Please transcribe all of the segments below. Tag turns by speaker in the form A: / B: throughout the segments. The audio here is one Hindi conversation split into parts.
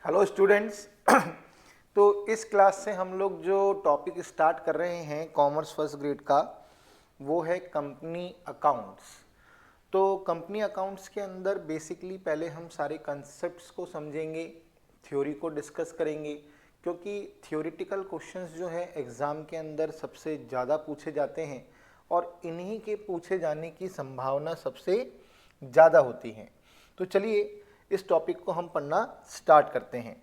A: Hello students. तो इस क्लास से हम लोग जो टॉपिक स्टार्ट कर रहे हैं कॉमर्स फर्स्ट ग्रेड का, वो है कंपनी अकाउंट्स। तो कंपनी अकाउंट्स के अंदर बेसिकली पहले हम सारे कंसेप्ट्स को समझेंगे, थ्योरी को डिस्कस करेंगे, क्योंकि थ्योरेटिकल क्वेश्चंस जो है एग्ज़ाम के अंदर सबसे ज़्यादा पूछे जाते हैं और इन्हीं के पूछे जाने की संभावना सबसे ज़्यादा होती है। तो चलिए इस टॉपिक को हम पढ़ना स्टार्ट करते हैं।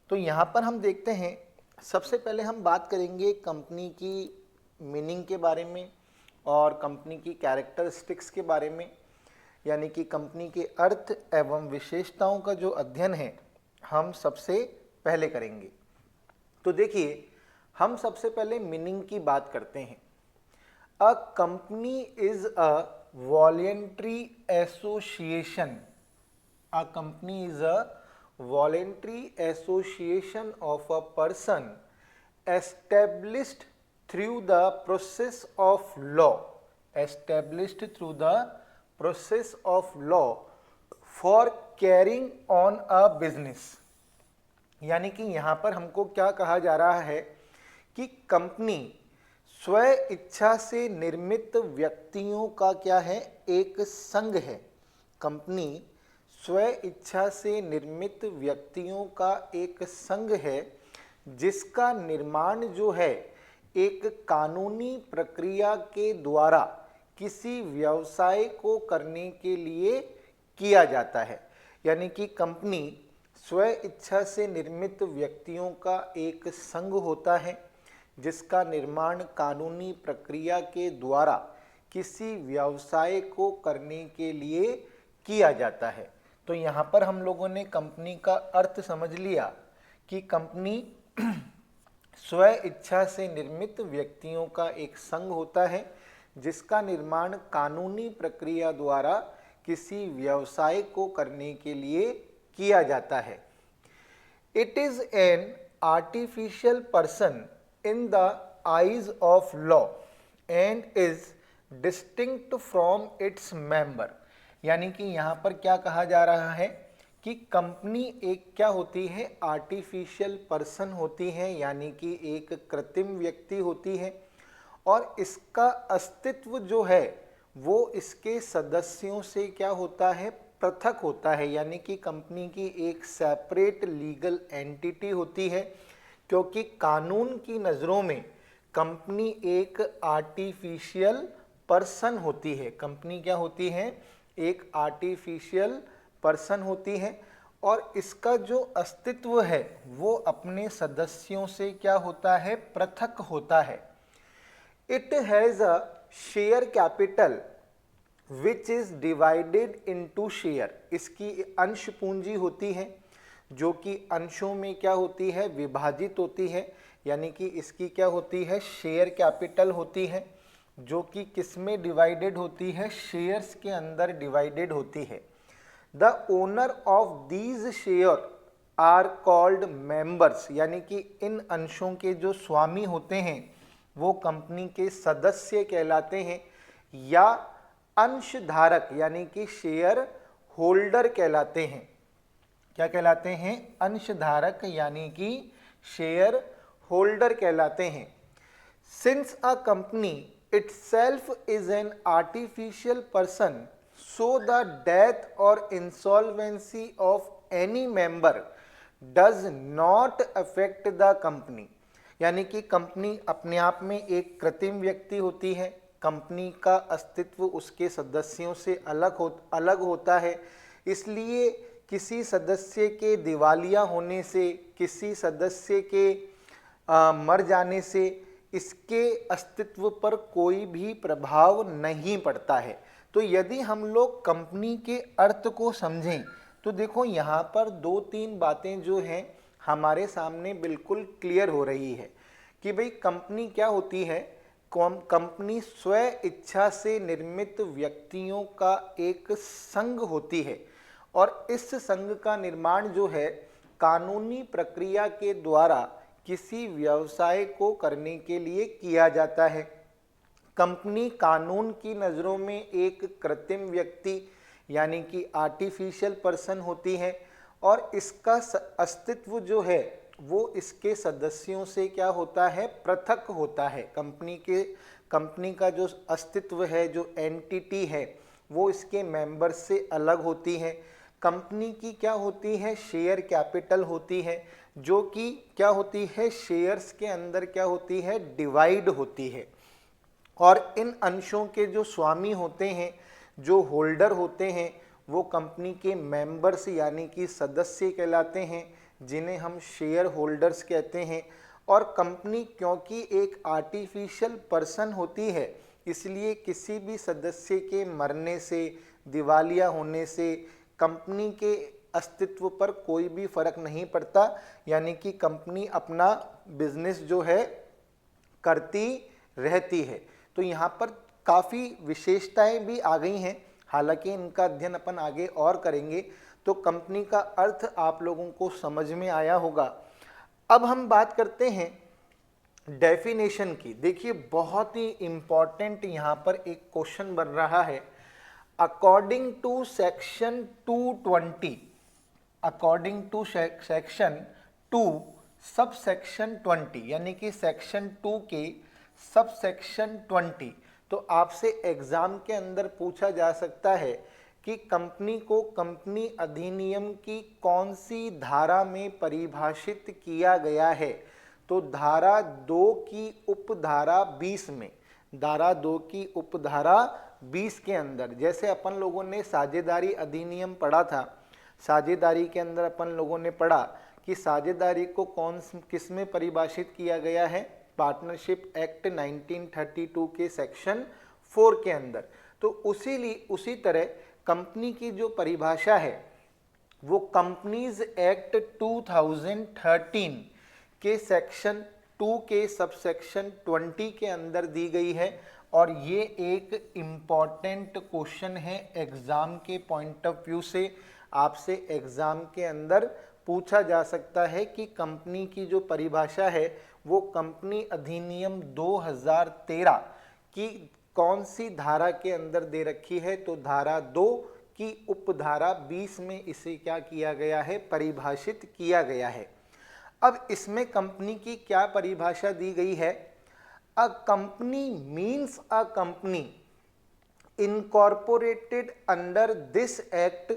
A: तो यहाँ पर हम देखते हैं, सबसे पहले हम बात करेंगे कंपनी की मीनिंग के बारे में और कंपनी की कैरेक्टरिस्टिक्स के बारे में, यानी कि कंपनी के अर्थ एवं विशेषताओं का जो अध्ययन है हम सबसे पहले करेंगे। तो देखिए, हम सबसे पहले मीनिंग की बात करते हैं। अ company is a voluntary association. A company is a voluntary association of a person established through the process of law. Established through the process of law for carrying on a business. यानी कि यहाँ पर हमको क्या कहा जा रहा है कि कंपनी स्व इच्छा से निर्मित व्यक्तियों का क्या है, एक संघ है। कंपनी स्व इच्छा से निर्मित व्यक्तियों का एक संघ है जिसका निर्माण जो है एक कानूनी प्रक्रिया के द्वारा किसी व्यवसाय को करने के लिए किया जाता है। यानी कि कंपनी स्व इच्छा से निर्मित व्यक्तियों का एक संघ होता है जिसका निर्माण कानूनी प्रक्रिया के द्वारा किसी व्यवसाय को करने के लिए किया जाता है। तो यहाँ पर हम लोगों ने कंपनी का अर्थ समझ लिया कि कंपनी स्व इच्छा से निर्मित व्यक्तियों का एक संघ होता है जिसका निर्माण कानूनी प्रक्रिया द्वारा किसी व्यवसाय को करने के लिए किया जाता है। It is an artificial person in the eyes of law and is distinct from its member. यानी कि यहाँ पर क्या कहा जा रहा है कि कंपनी एक क्या होती है, आर्टिफिशियल पर्सन होती है, यानी कि एक कृत्रिम व्यक्ति होती है और इसका अस्तित्व जो है वो इसके सदस्यों से क्या होता है, पृथक होता है। यानी कि कंपनी की एक सेपरेट लीगल एंटिटी होती है, क्योंकि कानून की नज़रों में कंपनी एक आर्टिफिशियल पर्सन होती है। कंपनी क्या होती है, एक आर्टिफिशियल पर्सन होती है और इसका जो अस्तित्व है वो अपने सदस्यों से क्या होता है, पृथक होता है। It has a share capital which is divided into share. इसकी अंश पूंजी होती है जो कि अंशों में क्या होती है, विभाजित होती है। यानी कि इसकी क्या होती है, शेयर कैपिटल होती है जो कि किस में डिवाइडेड होती है, शेयर्स के अंदर डिवाइडेड होती है। The owner of these share are called members. यानी कि इन अंशों के जो स्वामी होते हैं वो कंपनी के सदस्य कहलाते हैं या अंशधारक यानी कि शेयर होल्डर कहलाते हैं। क्या कहलाते हैं, अंशधारक यानी कि शेयर होल्डर कहलाते हैं। Since a company itself is an artificial person, so the death or insolvency of any member does not affect the company। यानी कि कंपनी अपने आप में एक कृत्रिम व्यक्ति होती है, कंपनी का अस्तित्व उसके सदस्यों से अलग होता है, इसलिए किसी सदस्य के दिवालिया होने से, किसी सदस्य के मर जाने से इसके अस्तित्व पर कोई भी प्रभाव नहीं पड़ता है। तो यदि हम लोग कंपनी के अर्थ को समझें तो देखो यहाँ पर दो तीन बातें जो हैं हमारे सामने बिल्कुल क्लियर हो रही है कि भाई कंपनी क्या होती है। कंपनी स्व इच्छा से निर्मित व्यक्तियों का एक संघ होती है और इस संघ का निर्माण जो है कानूनी प्रक्रिया के द्वारा किसी व्यवसाय को करने के लिए किया जाता है। कंपनी कानून की नज़रों में एक कृत्रिम व्यक्ति यानी कि आर्टिफिशियल पर्सन होती है और इसका अस्तित्व जो है वो इसके सदस्यों से क्या होता है, पृथक होता है। कंपनी का जो अस्तित्व है, जो एंटिटी है, वो इसके मेंबर्स से अलग होती है। कंपनी की क्या होती है, शेयर कैपिटल होती है, जो कि क्या होती है, शेयर्स के अंदर क्या होती है, डिवाइड होती है। और इन अंशों के जो स्वामी होते हैं, जो होल्डर होते हैं, वो कंपनी के मेंबर्स यानी कि सदस्य कहलाते हैं, जिन्हें हम शेयर होल्डर्स कहते हैं। और कंपनी क्योंकि एक आर्टिफिशियल पर्सन होती है, इसलिए किसी भी सदस्य के मरने से, दिवालिया होने से कंपनी के अस्तित्व पर कोई भी फर्क नहीं पड़ता, यानी कि कंपनी अपना बिजनेस जो है करती रहती है। तो यहाँ पर काफ़ी विशेषताएं भी आ गई हैं, हालांकि इनका अध्ययन अपन आगे और करेंगे। तो कंपनी का अर्थ आप लोगों को समझ में आया होगा। अब हम बात करते हैं डेफिनेशन की। देखिए बहुत ही इंपॉर्टेंट यहाँ पर एक क्वेश्चन बन रहा है। According to section 220, according to section 2 sub section 20, यानी कि सेक्शन 2 के सब सेक्शन 20, तो आपसे एग्जाम के अंदर पूछा जा सकता है कि कंपनी को कंपनी अधिनियम की कौन सी धारा में परिभाषित किया गया है। तो धारा 2 की उपधारा 20 में, धारा 2 की उपधारा 20 के अंदर, जैसे अपन लोगों ने साझेदारी अधिनियम पढ़ा था, साझेदारी के अंदर अपन लोगों ने पढ़ा कि साझेदारी को किस में परिभाषित किया गया है, पार्टनरशिप एक्ट 1932 के सेक्शन 4 के अंदर। तो उसी तरह कंपनी की जो परिभाषा है वो कंपनीज एक्ट 2013 के सेक्शन 2 के सबसेक्शन 20 के अंदर दी गई है। और ये एक इम्पॉर्टेंट क्वेश्चन है एग्जाम के पॉइंट ऑफ व्यू से, आपसे एग्जाम के अंदर पूछा जा सकता है कि कंपनी की जो परिभाषा है वो कंपनी अधिनियम 2013 की कौन सी धारा के अंदर दे रखी है। तो धारा 2 की उपधारा 20 में इसे क्या किया गया है, परिभाषित किया गया है। अब इसमें कंपनी की क्या परिभाषा दी गई है, a company means a company incorporated under this act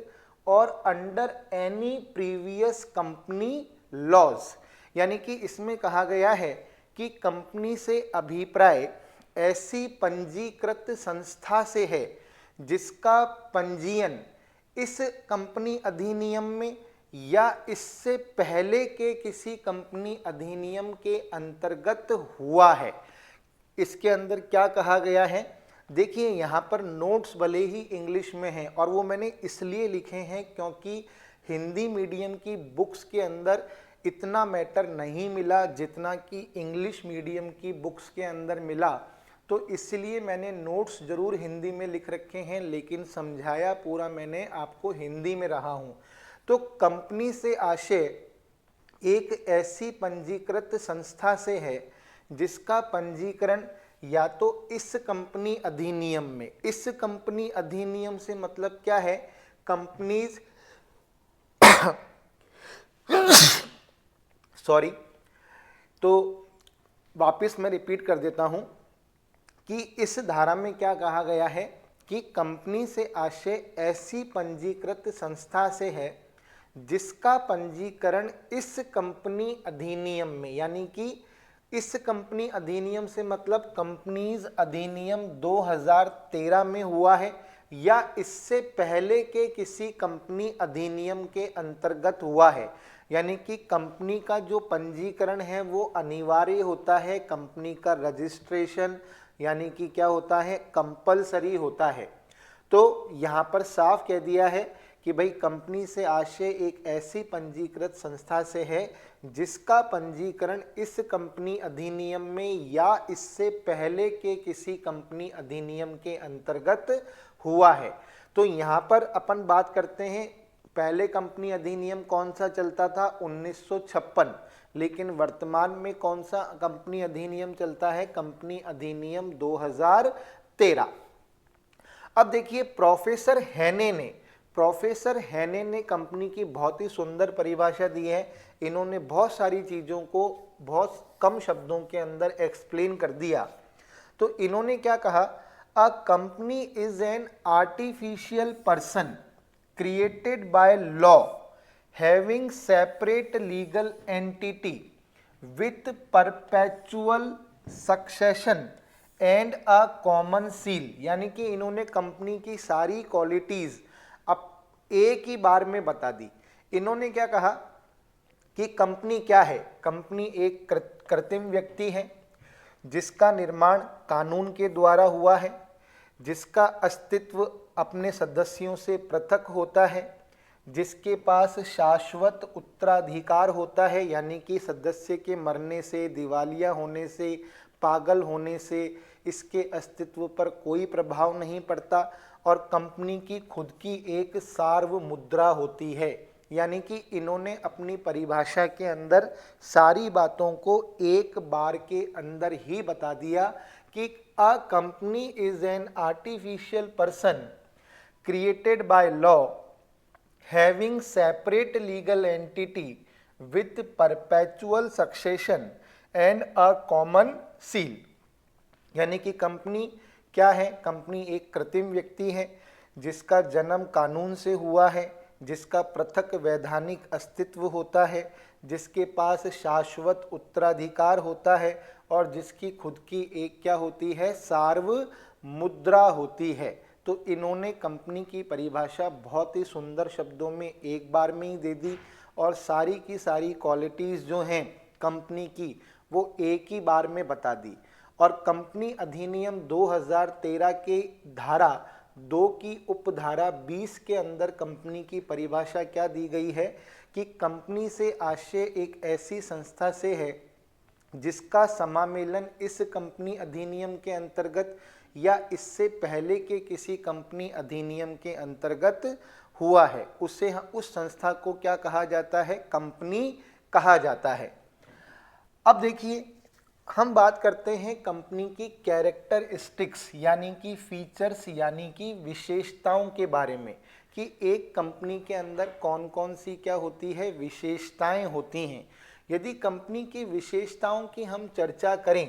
A: और under any previous company laws. यानी कि इसमें कहा गया है कि कंपनी से अभिप्राय ऐसी पंजीकृत संस्था से है जिसका पंजीयन इस कंपनी अधिनियम में या इससे पहले के किसी कंपनी अधिनियम के अंतर्गत हुआ है। इसके अंदर क्या कहा गया है, देखिए यहाँ पर नोट्स भले ही इंग्लिश में हैं और वो मैंने इसलिए लिखे हैं क्योंकि हिंदी मीडियम की बुक्स के अंदर इतना मैटर नहीं मिला जितना कि इंग्लिश मीडियम की बुक्स के अंदर मिला। तो इसलिए मैंने नोट्स जरूर हिंदी में लिख रखे हैं, लेकिन समझाया पूरा मैंने आपको हिंदी में रहा हूँ। तो कंपनी से आशय एक ऐसी पंजीकृत संस्था से है जिसका पंजीकरण या तो इस कंपनी अधिनियम में, इस कंपनी अधिनियम से मतलब क्या है, कंपनीज सॉरी, तो वापस मैं रिपीट कर देता हूं कि इस धारा में क्या कहा गया है कि कंपनी से आशय ऐसी पंजीकृत संस्था से है जिसका पंजीकरण इस कंपनी अधिनियम में, यानी कि इस कंपनी अधिनियम से मतलब कंपनीज अधिनियम 2013 में हुआ है या इससे पहले के किसी कंपनी अधिनियम के अंतर्गत हुआ है। यानी कि कंपनी का जो पंजीकरण है वो अनिवार्य होता है, कंपनी का रजिस्ट्रेशन यानी कि क्या होता है, कंपलसरी होता है। तो यहाँ पर साफ कह दिया है कि भाई कंपनी से आशय एक ऐसी पंजीकृत संस्था से है जिसका पंजीकरण इस कंपनी अधिनियम में या इससे पहले के किसी कंपनी अधिनियम के अंतर्गत हुआ है। तो यहाँ पर अपन बात करते हैं, पहले कंपनी अधिनियम कौन सा चलता था, 1956, लेकिन वर्तमान में कौन सा कंपनी अधिनियम चलता है, कंपनी अधिनियम 2013। अब देखिए प्रोफेसर हैने ने प्रोफेसर हैने ने कंपनी की बहुत ही सुंदर परिभाषा दी है। इन्होंने बहुत सारी चीज़ों को बहुत कम शब्दों के अंदर एक्सप्लेन कर दिया। तो इन्होंने क्या कहा, अ company is an artificial person created by law having separate legal entity with perpetual succession and a common seal. यानी कि इन्होंने कंपनी की सारी क्वालिटीज अब एक ही बार में बता दी। इन्होंने क्या कहा कि कंपनी क्या है, कंपनी एक कृत्रिम व्यक्ति है जिसका निर्माण कानून के द्वारा हुआ है, जिसका अस्तित्व अपने सदस्यों से पृथक होता है, जिसके पास शाश्वत उत्तराधिकार होता है, यानी कि सदस्य के मरने से, दिवालिया होने से, पागल होने से इसके अस्तित्व पर कोई प्रभाव नहीं पड़ता, और कंपनी की खुद की एक सार्वमुद्रा होती है। यानी कि इन्होंने अपनी परिभाषा के अंदर सारी बातों को एक बार के अंदर ही बता दिया कि अ company is an artificial person created by law having separate legal entity with perpetual succession and a common seal. यानी कि कंपनी क्या है, कंपनी एक कृत्रिम व्यक्ति है जिसका जन्म कानून से हुआ है, जिसका पृथक वैधानिक अस्तित्व होता है, जिसके पास शाश्वत उत्तराधिकार होता है, और जिसकी खुद की एक क्या होती है, सार्वमुद्रा होती है। तो इन्होंने कंपनी की परिभाषा बहुत ही सुंदर शब्दों में एक बार में ही दे दी, और सारी की सारी क्वालिटीज़ जो हैं कंपनी की वो एक ही बार में बता दी। और कंपनी अधिनियम 2013 के धारा 2 की उपधारा 20 के अंदर कंपनी की परिभाषा क्या दी गई है कि कंपनी से आशय एक ऐसी संस्था से है जिसका समामेलन इस कंपनी अधिनियम के अंतर्गत या इससे पहले के किसी कंपनी अधिनियम के अंतर्गत हुआ है, उसे उस संस्था को क्या कहा जाता है, कंपनी कहा जाता है। अब देखिए, हम बात करते हैं कंपनी की कैरेक्टरिस्टिक्स यानी कि फीचर्स यानी कि विशेषताओं के बारे में, कि एक कंपनी के अंदर कौन कौन सी क्या होती है, विशेषताएं होती हैं। यदि कंपनी की विशेषताओं की हम चर्चा करें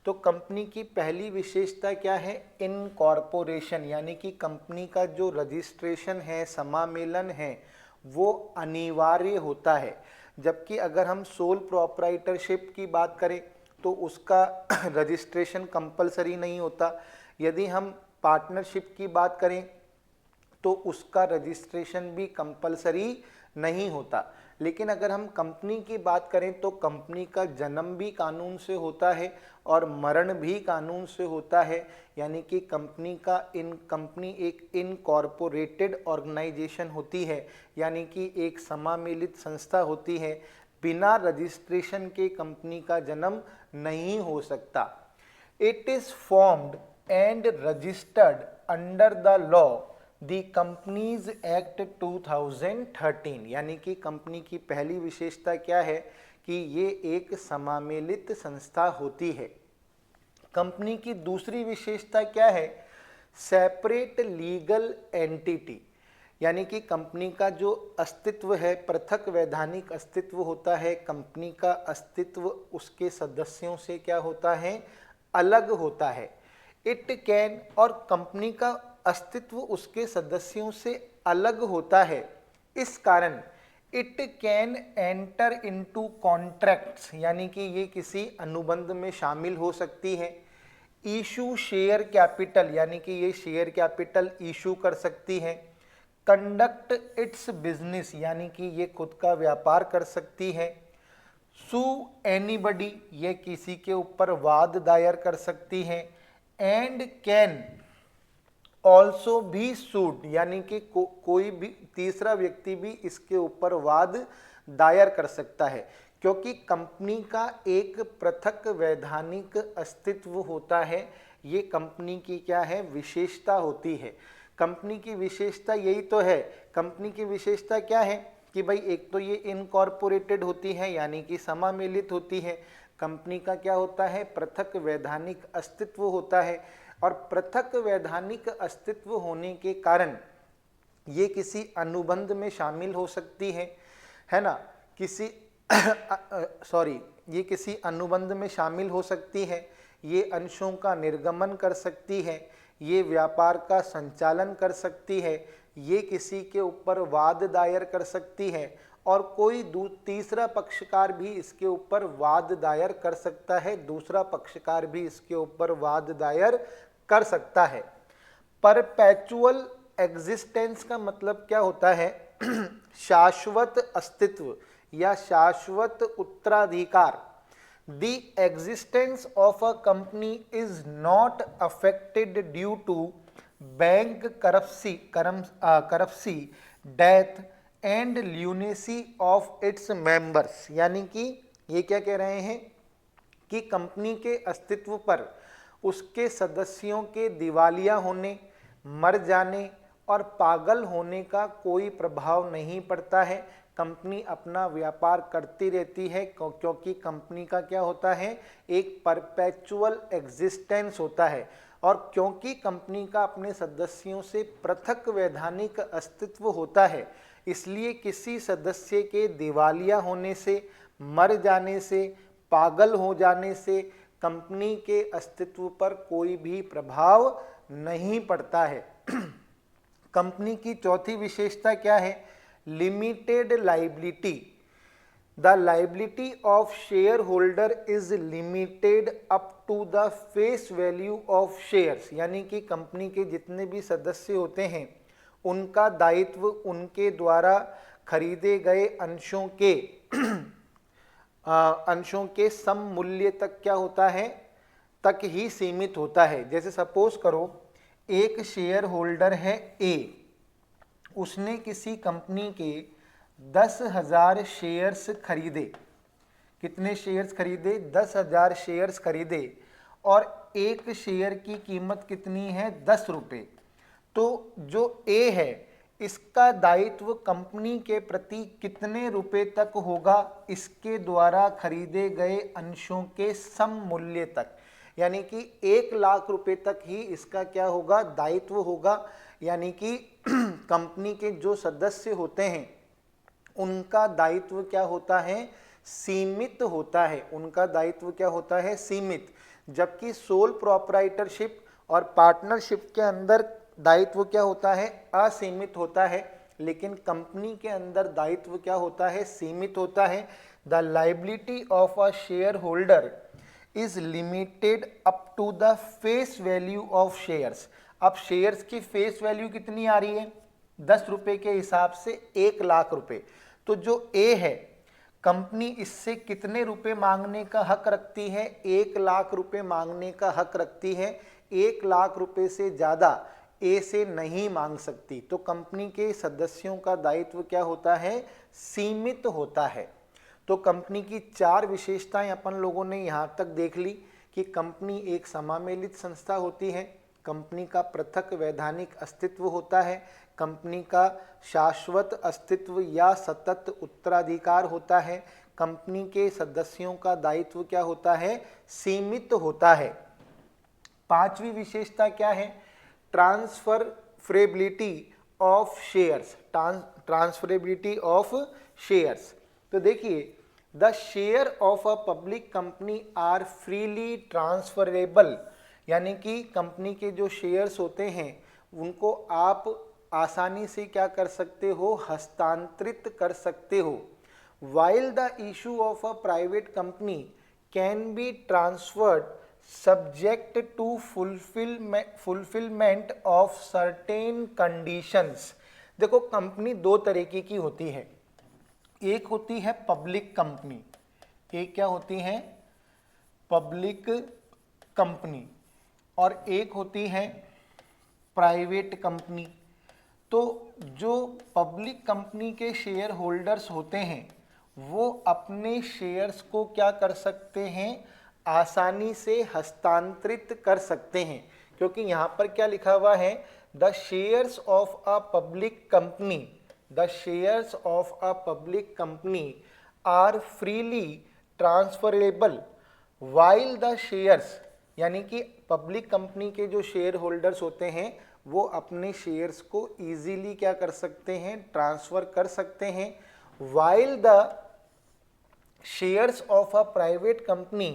A: तो कंपनी की पहली विशेषता क्या है, इनकॉर्पोरेशन, यानी कि कंपनी का जो रजिस्ट्रेशन है, समामेलन है, वो अनिवार्य होता है। जबकि अगर हम सोल प्रोप्राइटरशिप की बात करें तो उसका रजिस्ट्रेशन कंपलसरी नहीं होता। यदि हम पार्टनरशिप की बात करें तो उसका रजिस्ट्रेशन भी कंपलसरी नहीं होता। लेकिन अगर हम कंपनी की बात करें तो कंपनी का जन्म भी कानून से होता है और मरण भी कानून से होता है। यानी कि कंपनी एक इनकॉर्पोरेटेड ऑर्गेनाइजेशन होती है, यानी कि एक समामेलित संस्था होती है। बिना रजिस्ट्रेशन के कंपनी का जन्म नहीं हो सकता। It is formed and registered under the law the companies act 2013। यानी कि कंपनी की पहली विशेषता क्या है कि ये एक समामेलित संस्था होती है। कंपनी की दूसरी विशेषता क्या है, सेपरेट लीगल एंटिटी, यानी कि कंपनी का जो अस्तित्व है, पृथक वैधानिक अस्तित्व होता है। कंपनी का अस्तित्व उसके सदस्यों से क्या होता है, अलग होता है। इट कैन, और कंपनी का अस्तित्व उसके सदस्यों से अलग होता है, इस कारण it can enter into contracts, यानी कि ये किसी अनुबंध में शामिल हो सकती है। इशू शेयर कैपिटल, यानी कि ये शेयर कैपिटल इशू कर सकती है। कंडक्ट इट्स बिजनेस, यानी कि ये खुद का व्यापार कर सकती है। सू एनीबडी, ये किसी के ऊपर वाद दायर कर सकती है। एंड कैन ऑल्सो भी सूट, यानी कि कोई भी तीसरा व्यक्ति भी इसके ऊपर वाद दायर कर सकता है, क्योंकि कंपनी का एक पृथक वैधानिक अस्तित्व होता है। ये कंपनी की क्या है, विशेषता होती है। कंपनी की विशेषता यही तो है। कंपनी की विशेषता क्या है कि भाई एक तो ये इनकॉर्पोरेटेड होती है, यानी कि समामेलित होती है। कंपनी का क्या होता है, पृथक वैधानिक अस्तित्व होता है, और पृथक वैधानिक अस्तित्व होने के कारण ये किसी अनुबंध में शामिल हो सकती है ना, किसी सॉरी, ये किसी अनुबंध में शामिल हो सकती है, ये अंशों का निर्गमन कर सकती है, ये व्यापार का संचालन कर सकती है, ये किसी के ऊपर वाद दायर कर सकती है, और कोई तीसरा पक्षकार भी इसके ऊपर वाद दायर कर सकता है, दूसरा पक्षकार भी इसके ऊपर वाद दायर कर सकता है। परपेचुअल एग्जिस्टेंस का मतलब क्या होता है? शाश्वत अस्तित्व या शाश्वत उत्तराधिकार। The existence of a company is not affected due to bank corruption, death and lunacy of its members। यानी कि ये क्या कह रहे हैं कि कंपनी के अस्तित्व पर उसके सदस्यों के दिवालिया होने, मर जाने और पागल होने का कोई प्रभाव नहीं पड़ता है। कंपनी अपना व्यापार करती रहती है क्योंकि कंपनी का क्या होता है? एक परपेचुअल एग्जिस्टेंस होता है, और क्योंकि कंपनी का अपने सदस्यों से पृथक वैधानिक अस्तित्व होता है, इसलिए किसी सदस्य के दिवालिया होने से, मर जाने से, पागल हो जाने से कंपनी के अस्तित्व पर कोई भी प्रभाव नहीं पड़ता है। कंपनी की चौथी विशेषता क्या है? Limited liability. The liability of share holder is limited up to the face value of shares. यानी कि कंपनी के जितने भी सदस्य होते हैं उनका दायित्व उनके द्वारा खरीदे गए अंशों के सम मूल्य तक क्या होता है? तक ही सीमित होता है। जैसे सपोज करो एक शेयर होल्डर है ए, उसने किसी कंपनी के 10,000 शेयर्स खरीदे। कितने शेयर्स खरीदे? 10,000 शेयर्स खरीदे, और एक शेयर की कीमत कितनी है? 10 रुपये। तो जो ए है इसका दायित्व कंपनी के प्रति कितने रुपए तक होगा? इसके द्वारा खरीदे गए अंशों के सम मूल्य तक, यानी कि 1 लाख रुपए तक ही इसका क्या होगा? दायित्व होगा। यानी कि कंपनी के जो सदस्य होते हैं उनका दायित्व क्या होता है? सीमित होता है। उनका दायित्व क्या होता है? सीमित। जबकि सोल प्रोप्राइटरशिप और पार्टनरशिप के अंदर दायित्व क्या होता है? असीमित होता है। लेकिन कंपनी के अंदर दायित्व क्या होता है? सीमित होता है। The liability of a share holder is limited up to the face value of shares. अब शेयर्स की फेस वैल्यू कितनी आ रही है? 10 रुपए के हिसाब से 1 लाख रुपए। तो जो ए है, कंपनी इससे कितने रुपए मांगने का हक रखती है? 1 लाख रुपए मांगने का हक रखती है। 1 लाख रुपए से ज़्यादा ए से नहीं मांग सकती। तो कंपनी के सदस्यों का दायित्व क्या होता है? सीमित होता है। तो कंपनी की 4 विशेषताएं अपन लोगों ने यहाँ तक देख ली कि कंपनी एक समामेलित संस्था होती है, कंपनी का पृथक वैधानिक अस्तित्व होता है, कंपनी का शाश्वत अस्तित्व या सतत उत्तराधिकार होता है, कंपनी के सदस्यों का दायित्व क्या होता है? सीमित होता है। 5वीं विशेषता क्या है? Transferability of shares. Transferability of shares. तो देखिए, the share of a public company are freely transferable. यानी कि कंपनी के जो शेयर्स होते हैं उनको आप आसानी से क्या कर सकते हो? हस्तांतरित कर सकते हो। While the issue of a private company can be transferred subject to fulfilment of certain conditions. देखो, कंपनी 2 तरीके की होती है। एक होती है पब्लिक कंपनी, एक क्या होती है? पब्लिक कंपनी, और एक होती है प्राइवेट कंपनी। तो जो पब्लिक कंपनी के शेयर होल्डर्स होते हैं वो अपने शेयर्स को क्या कर सकते हैं? आसानी से हस्तांतरित कर सकते हैं, क्योंकि यहाँ पर क्या लिखा हुआ है? The shares of a public company, the shares of a public company are freely transferable while the shares. यानी कि पब्लिक कंपनी के जो शेयर होल्डर्स होते हैं वो अपने शेयर्स को इजीली क्या कर सकते हैं, ट्रांसफर कर सकते हैं, while the shares of a private company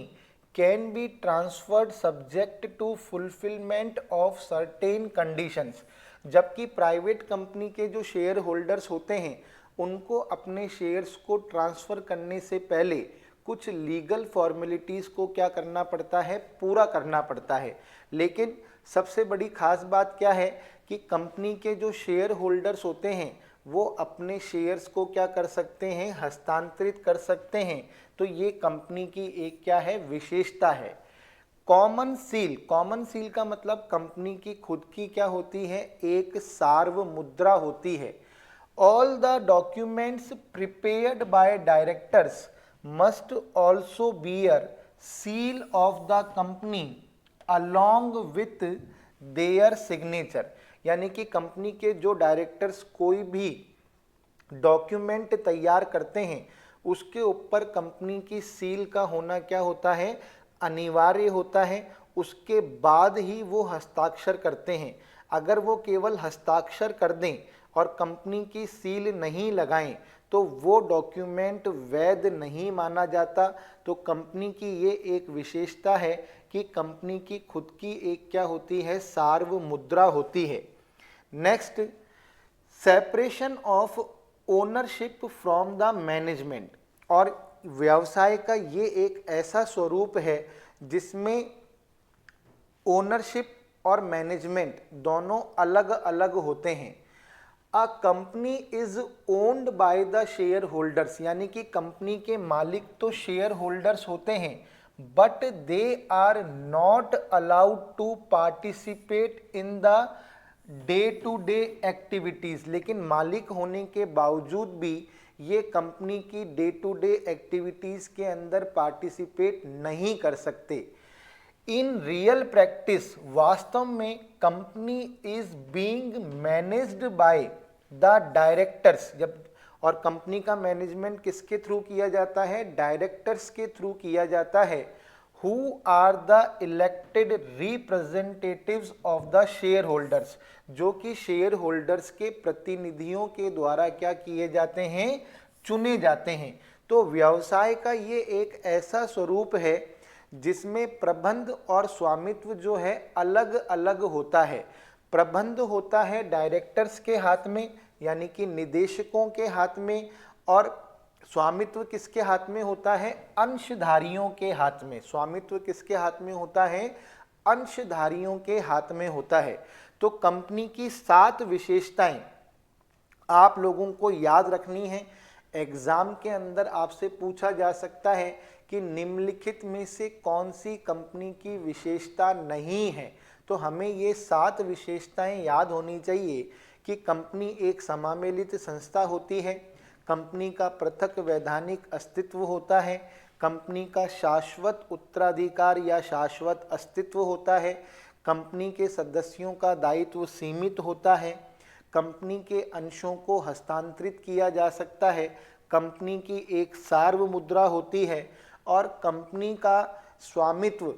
A: can be transferred subject to fulfillment of certain conditions। जबकि प्राइवेट कंपनी के जो शेयर होल्डर्स होते हैं उनको अपने शेयर्स को ट्रांसफ़र करने से पहले कुछ लीगल फॉर्मेलिटीज़ को क्या करना पड़ता है, पूरा करना पड़ता है। लेकिन सबसे बड़ी खास बात क्या है कि कंपनी के जो शेयर होल्डर्स होते हैं वो अपने शेयर्स को क्या कर सकते हैं, हस्तांतरित कर सकते हैं। तो ये कंपनी की एक क्या है, विशेषता है। कॉमन सील, कॉमन सील का मतलब कंपनी की खुद की क्या होती है, एक सार्वमुद्रा होती है। All the documents prepared by directors must also bear seal of the company along with their signature. यानी कि कंपनी के जो डायरेक्टर्स कोई भी डॉक्यूमेंट तैयार करते हैं उसके ऊपर कंपनी की सील का होना क्या होता है, अनिवार्य होता है। उसके बाद ही वो हस्ताक्षर करते हैं। अगर वो केवल हस्ताक्षर कर दें और कंपनी की सील नहीं लगाएं तो वो डॉक्यूमेंट वैध नहीं माना जाता। तो कंपनी की ये एक विशेषता है कि कंपनी की खुद की एक क्या होती है, सार्वमुद्रा होती है। Next, separation of ownership from the management. और व्यवसाय का ये एक ऐसा स्वरूप है जिसमें ओनरशिप और मैनेजमेंट दोनों अलग अलग होते हैं। अ company is owned by the share holders, यानी कि कंपनी के मालिक तो शेयर होल्डर्स होते हैं but they are not allowed to participate in the day to day activities. लेकिन मालिक होने के बावजूद भी ये कंपनी की डे टू डे एक्टिविटीज़ के अंदर पार्टिसिपेट नहीं कर सकते। इन रियल प्रैक्टिस, वास्तव में company is being managed by the directors. जब और कंपनी का मैनेजमेंट किसके थ्रू किया जाता है, डायरेक्टर्स के थ्रू किया जाता है। Who are the elected representatives of the share holders, जो कि शेयर होल्डर्स के प्रतिनिधियों के द्वारा क्या किए जाते हैं, चुने जाते हैं। तो व्यवसाय का ये एक ऐसा स्वरूप है जिसमें प्रबंध और स्वामित्व जो है अलग अलग होता है। प्रबंध होता है डायरेक्टर्स के हाथ में, यानी कि निदेशकों के हाथ में, और स्वामित्व किसके हाथ में होता है, अंशधारियों के हाथ में। स्वामित्व किसके हाथ में होता है, अंशधारियों के हाथ में होता है। तो कंपनी की 7 विशेषताएं आप लोगों को याद रखनी है। एग्जाम के अंदर आपसे पूछा जा सकता है कि निम्नलिखित में से कौन सी कंपनी की विशेषता नहीं है। तो हमें ये 7 विशेषताएं याद होनी चाहिए कि कंपनी एक समामेलित संस्था होती है, कंपनी का पृथक वैधानिक अस्तित्व होता है, कंपनी का शाश्वत उत्तराधिकार या शाश्वत अस्तित्व होता है, कंपनी के सदस्यों का दायित्व सीमित होता है, कंपनी के अंशों को हस्तांतरित किया जा सकता है, कंपनी की एक सार्वमुद्रा होती है, और कंपनी का स्वामित्व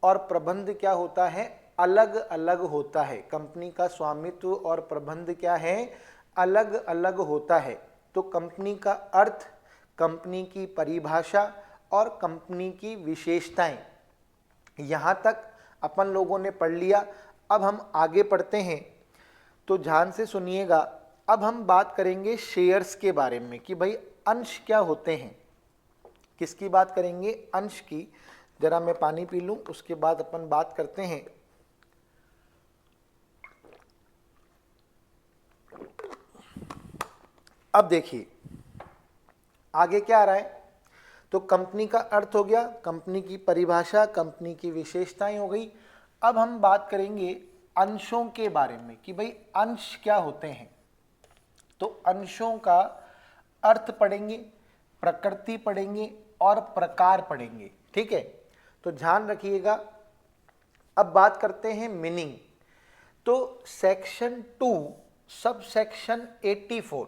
A: और प्रबंध क्या होता है, अलग अलग होता है। कंपनी का स्वामित्व और प्रबंध क्या है, अलग अलग होता है। तो कंपनी का अर्थ, कंपनी की परिभाषा और कंपनी की विशेषताएं, यहाँ तक अपन लोगों ने पढ़ लिया। अब हम आगे पढ़ते हैं, तो ध्यान से सुनिएगा। अब हम बात करेंगे शेयर्स के बारे में कि भाई अंश क्या होते हैं। किसकी बात करेंगे, अंश की। जरा मैं पानी पी लूं, उसके बाद अपन बात करते हैं। अब देखिए आगे क्या आ रहा है। तो कंपनी का अर्थ हो गया, कंपनी की परिभाषा, कंपनी की विशेषताएं हो गई। अब हम बात करेंगे अंशों के बारे में कि भाई अंश क्या होते हैं। तो अंशों का अर्थ पढ़ेंगे, प्रकृति पढ़ेंगे और प्रकार पढ़ेंगे, ठीक है। तो ध्यान रखिएगा। अब बात करते हैं मीनिंग। तो section 2 sub section 84,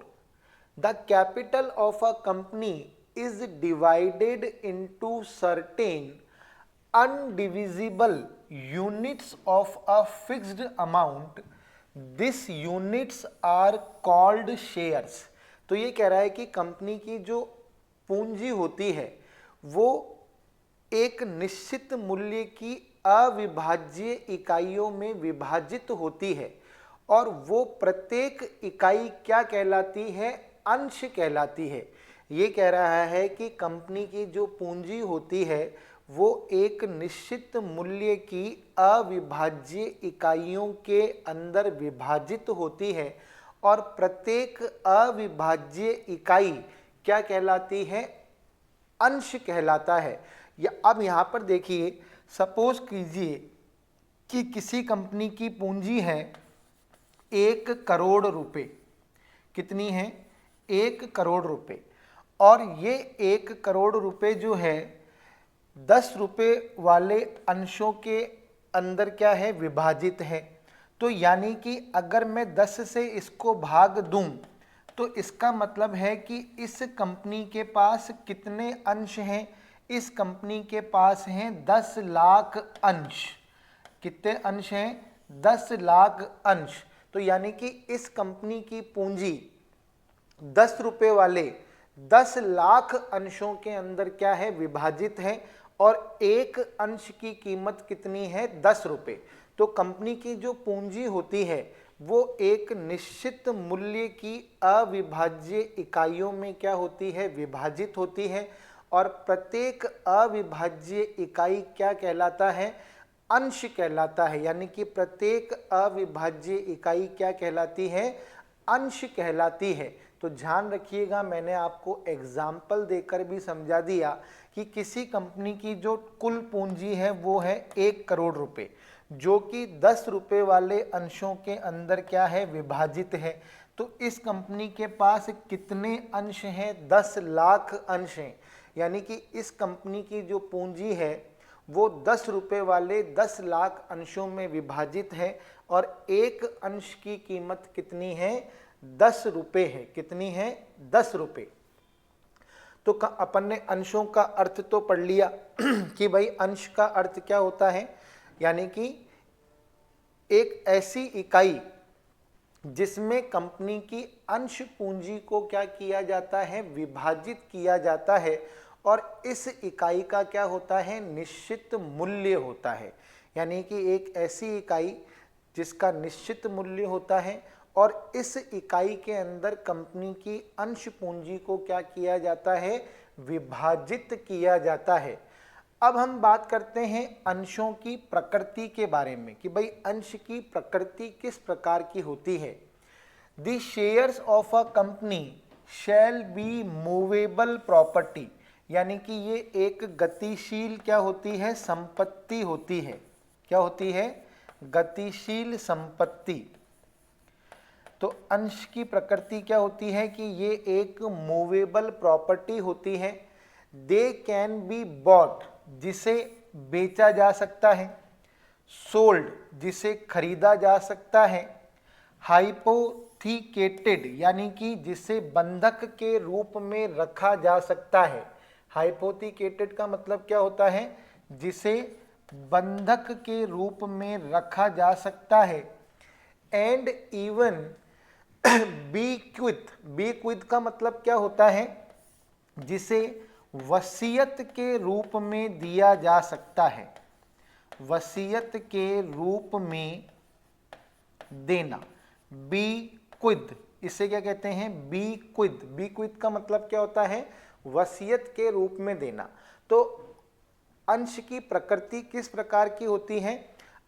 A: the capital of a company is divided into certain undivisible units of a fixed amount this units are called shares. तो ये कह रहा है कि कंपनी की जो पूंजी होती है वो एक निश्चित मूल्य की अविभाज्य इकाइयों में विभाजित होती है और वो प्रत्येक इकाई क्या कहलाती है, अंश कहलाती है। ये कह रहा है कि कंपनी की जो पूंजी होती है वो एक निश्चित मूल्य की अविभाज्य इकाइयों के अंदर विभाजित होती है और प्रत्येक अविभाज्य इकाई क्या कहलाती है, अंश कहलाता है। या अब यहाँ पर देखिए, सपोज कीजिए कि किसी कंपनी की पूंजी है 1 करोड़ रुपए। कितनी है? 1 करोड़ रुपए। और ये 1 करोड़ रुपए जो है 10 रुपए वाले अंशों के अंदर क्या है, विभाजित है। तो यानी कि अगर मैं 10 से इसको भाग दूं तो इसका मतलब है कि इस कंपनी के पास कितने अंश हैं? इस कंपनी के पास हैं 10 लाख अंश। कितने अंश हैं? 10 लाख अंश। तो यानी कि इस कंपनी की पूंजी 10 रुपए वाले 10 लाख अंशों के अंदर क्या है, विभाजित है और एक अंश की कीमत कितनी है, 10 रुपए। तो कंपनी की जो पूंजी होती है वो एक निश्चित मूल्य की अविभाज्य इकाइयों में क्या होती है, विभाजित होती है और प्रत्येक अविभाज्य इकाई क्या कहलाता है, अंश कहलाता है। यानी कि प्रत्येक अविभाज्य इकाई क्या कहलाती है, अंश कहलाती है। तो ध्यान रखिएगा, मैंने आपको एग्जाम्पल देकर भी समझा दिया कि किसी कंपनी की जो कुल पूंजी है वो है 1 करोड़ रुपए, जो कि 10 रुपए वाले अंशों के अंदर क्या है, विभाजित है। तो इस कंपनी के पास कितने अंश हैं, 10 लाख अंश हैं। यानी कि इस कंपनी की जो पूंजी है वो 10 रुपए वाले 10 लाख अंशों में विभाजित है और एक अंश की कीमत कितनी है, 10 रुपए है। कितनी है, 10 रुपए। तो अपन ने अंशों का अर्थ तो पढ़ लिया कि भाई अंश का अर्थ क्या होता है, यानी कि एक ऐसी इकाई जिसमें कंपनी की अंश पूंजी को क्या किया जाता है, विभाजित किया जाता है और इस इकाई का क्या होता है, निश्चित मूल्य होता है। यानी कि एक ऐसी इकाई जिसका निश्चित मूल्य होता है और इस इकाई के अंदर कंपनी की अंश पूंजी को क्या किया जाता है, विभाजित किया जाता है। अब हम बात करते हैं अंशों की प्रकृति के बारे में कि भाई अंश की प्रकृति किस प्रकार की होती है। The shares of a company shall be movable property, यानी कि ये एक गतिशील क्या होती है, संपत्ति होती है। क्या होती है, गतिशील संपत्ति। तो अंश की प्रकृति क्या होती है कि ये एक मूवेबल प्रॉपर्टी होती है। दे कैन बी बॉट, जिसे बेचा जा सकता है, सोल्ड, जिसे खरीदा जा सकता है, हाइपोथिकेटेड, यानी कि जिसे बंधक के रूप में रखा जा सकता है। हाइपोथिकेटेड का मतलब क्या होता है, जिसे बंधक के रूप में रखा जा सकता है। एंड इवन बीक्विथ, बीक्विथ का मतलब क्या होता है, जिसे वसीयत के रूप में दिया जा सकता है। वसीयत के रूप में देना, बीक्विथ, इसे क्या कहते हैं, बीक्विथ। बीक्विथ का मतलब क्या होता है, वसीयत के रूप में देना। तो अंश की प्रकृति किस प्रकार की होती है,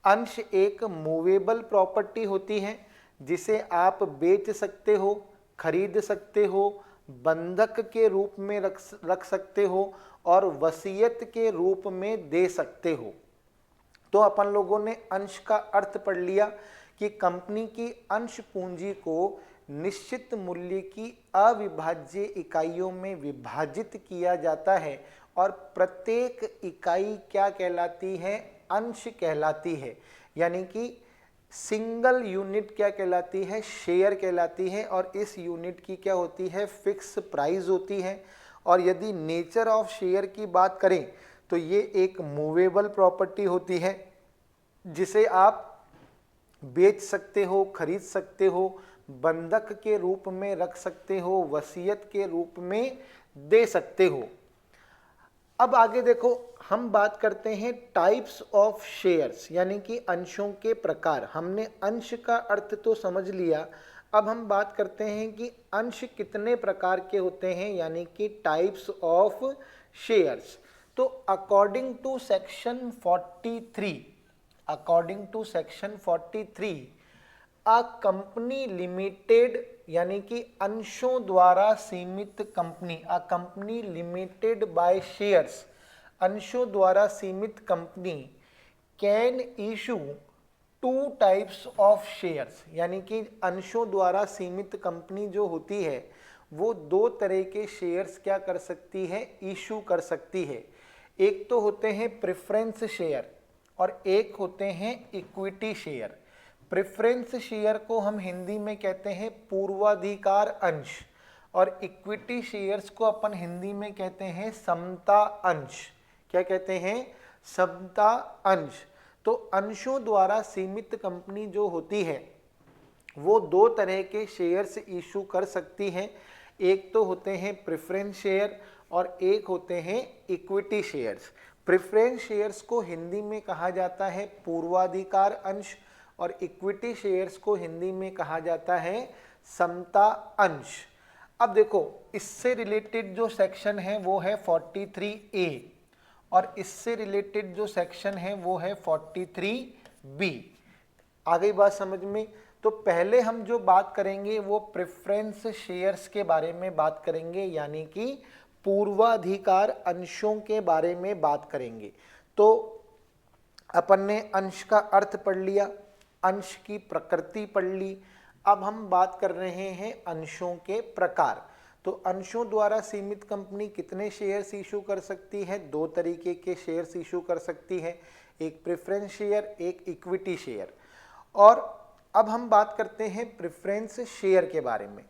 A: अंश एक मूवेबल प्रॉपर्टी होती है जिसे आप बेच सकते हो, खरीद सकते हो, बंधक के रूप में रख सकते हो और वसीयत के रूप में दे सकते हो। तो अपन लोगों ने अंश का अर्थ पढ़ लिया कि कंपनी की अंश पूंजी को निश्चित मूल्य की अविभाज्य इकाइयों में विभाजित किया जाता है और प्रत्येक इकाई क्या कहलाती है, अंश कहलाती है। यानी कि सिंगल यूनिट क्या कहलाती है, शेयर कहलाती है और इस यूनिट की क्या होती है, फिक्स प्राइस होती है। और यदि नेचर ऑफ शेयर की बात करें तो ये एक मूवेबल प्रॉपर्टी होती है जिसे आप बेच सकते हो, खरीद सकते हो, बंधक के रूप में रख सकते हो, वसीयत के रूप में दे सकते हो। अब आगे देखो, हम बात करते हैं टाइप्स ऑफ शेयर्स, यानी कि अंशों के प्रकार। हमने अंश का अर्थ तो समझ लिया, अब हम बात करते हैं कि अंश कितने प्रकार के होते हैं, यानी कि टाइप्स ऑफ शेयर्स। तो according to section 43, according to section 43, a company limited, यानी कि अंशों द्वारा सीमित कंपनी, a company limited by shares, अंशों द्वारा सीमित company can issue two types of shares, यानी कि अंशों द्वारा सीमित कंपनी जो होती है वो दो तरह के शेयर्स क्या कर सकती है, इशू कर सकती है। एक तो होते हैं प्रेफरेंस शेयर और एक होते हैं इक्विटी शेयर। प्रेफरेंस शेयर को हम हिंदी में कहते हैं पूर्वाधिकार अंश, और इक्विटी शेयर्स को अपन हिंदी में कहते हैं समता अंश। क्या कहते हैं? समता अंश। तो अंशों द्वारा सीमित कंपनी जो होती है वो दो तरह के शेयर्स इशू कर सकती हैं। एक तो होते हैं प्रेफरेंस शेयर और एक होते हैं इक्विटी शेयर्स। प्रेफरेंस शेयर्स को हिंदी में कहा जाता है पूर्वाधिकार अंश और इक्विटी शेयर्स को हिंदी में कहा जाता है समता अंश। अब देखो, इससे रिलेटेड जो सेक्शन है वो है 43A और इससे रिलेटेड जो सेक्शन है वो है 43B। आ गई बात समझ में? तो पहले हम जो बात करेंगे वो प्रेफरेंस शेयर्स के बारे में बात करेंगे, यानी कि पूर्वाधिकार अंशों के बारे में बात करेंगे। तो अपन ने अंश का अर्थ पढ़ लिया, अंश की प्रकृति पढ़ ली। अब हम बात कर रहे हैं अंशों के प्रकार। तो अंशों द्वारा सीमित कंपनी कितने शेयर्स इशू कर सकती है? दो तरीके के शेयर्स इशू कर सकती है, एक प्रेफरेंस शेयर, एक इक्विटी शेयर। और अब हम बात करते हैं प्रेफरेंस शेयर के बारे में।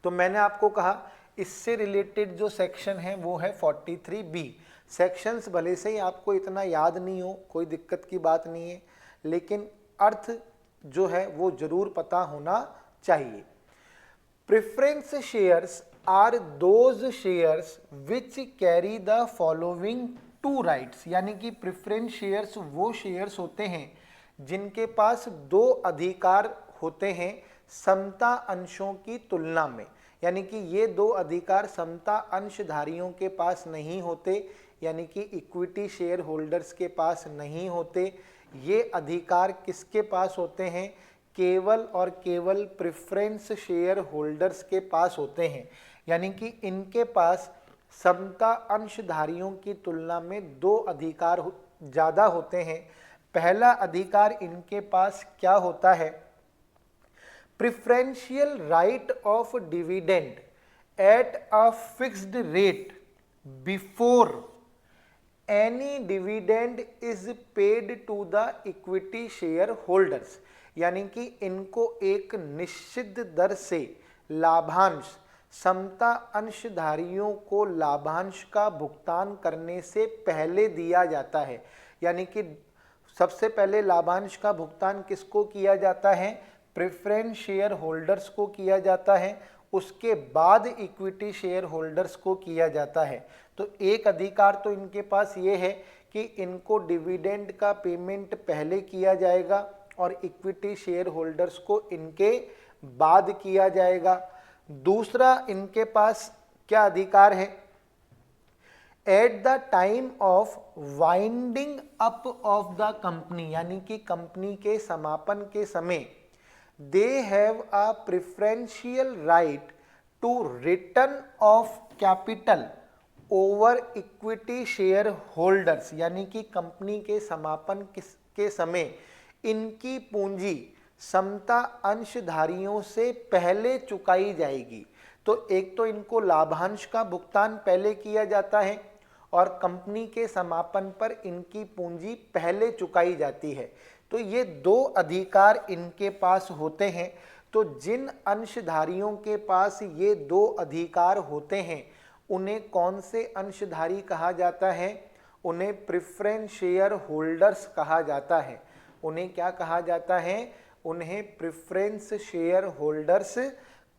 A: तो मैंने आपको कहा इससे रिलेटेड जो सेक्शन है वो है 43B। सेक्शंस भले से ही आपको इतना याद नहीं हो, कोई दिक्कत की बात नहीं है, लेकिन अर्थ जो है वो जरूर पता होना चाहिए। Preference shares are those shares which carry the following two rights, यानी कि प्रेफरेंस शेयर्स वो शेयर्स होते हैं जिनके पास दो अधिकार होते हैं समता अंशों की तुलना में। यानी कि ये दो अधिकार समता अंशधारियों के पास नहीं होते, यानी कि इक्विटी शेयर होल्डर्स के पास नहीं होते। ये अधिकार किसके पास होते हैं? केवल और केवल प्रेफरेंस शेयर होल्डर्स के पास होते हैं। यानी कि इनके पास समता अंशधारियों की तुलना में दो अधिकार ज़्यादा होते हैं। पहला अधिकार इनके पास क्या होता है? Preferential right of dividend at a fixed rate before any dividend is paid to the equity share holders, यानी कि इनको एक निश्चित दर से लाभांश समता अंशधारियों को लाभांश का भुगतान करने से पहले दिया जाता है। यानी कि सबसे पहले लाभांश का भुगतान किसको किया जाता है? प्रेफरेंस शेयर होल्डर्स को किया जाता है, उसके बाद इक्विटी शेयर होल्डर्स को किया जाता है। तो एक अधिकार तो इनके पास ये है कि इनको डिविडेंड का पेमेंट पहले किया जाएगा और इक्विटी शेयर होल्डर्स को इनके बाद किया जाएगा। दूसरा इनके पास क्या अधिकार है? At the time of winding up of the company, यानी कि कंपनी के समापन के समय they have a preferential right to return of capital over equity share holders, यानी कि कंपनी के समापन के समय इनकी पूंजी समता अंशधारियों से पहले चुकाई जाएगी। तो एक तो इनको लाभांश का भुगतान पहले किया जाता है और कंपनी के समापन पर इनकी पूंजी पहले चुकाई जाती है। तो ये दो अधिकार इनके पास होते हैं। तो जिन अंशधारियों के पास ये दो अधिकार होते हैं उन्हें कौन से अंशधारी कहा जाता है? उन्हें प्रेफरेंस शेयर होल्डर्स कहा जाता है। उन्हें क्या कहा जाता है, उन्हें प्रेफरेंस शेयर होल्डर्स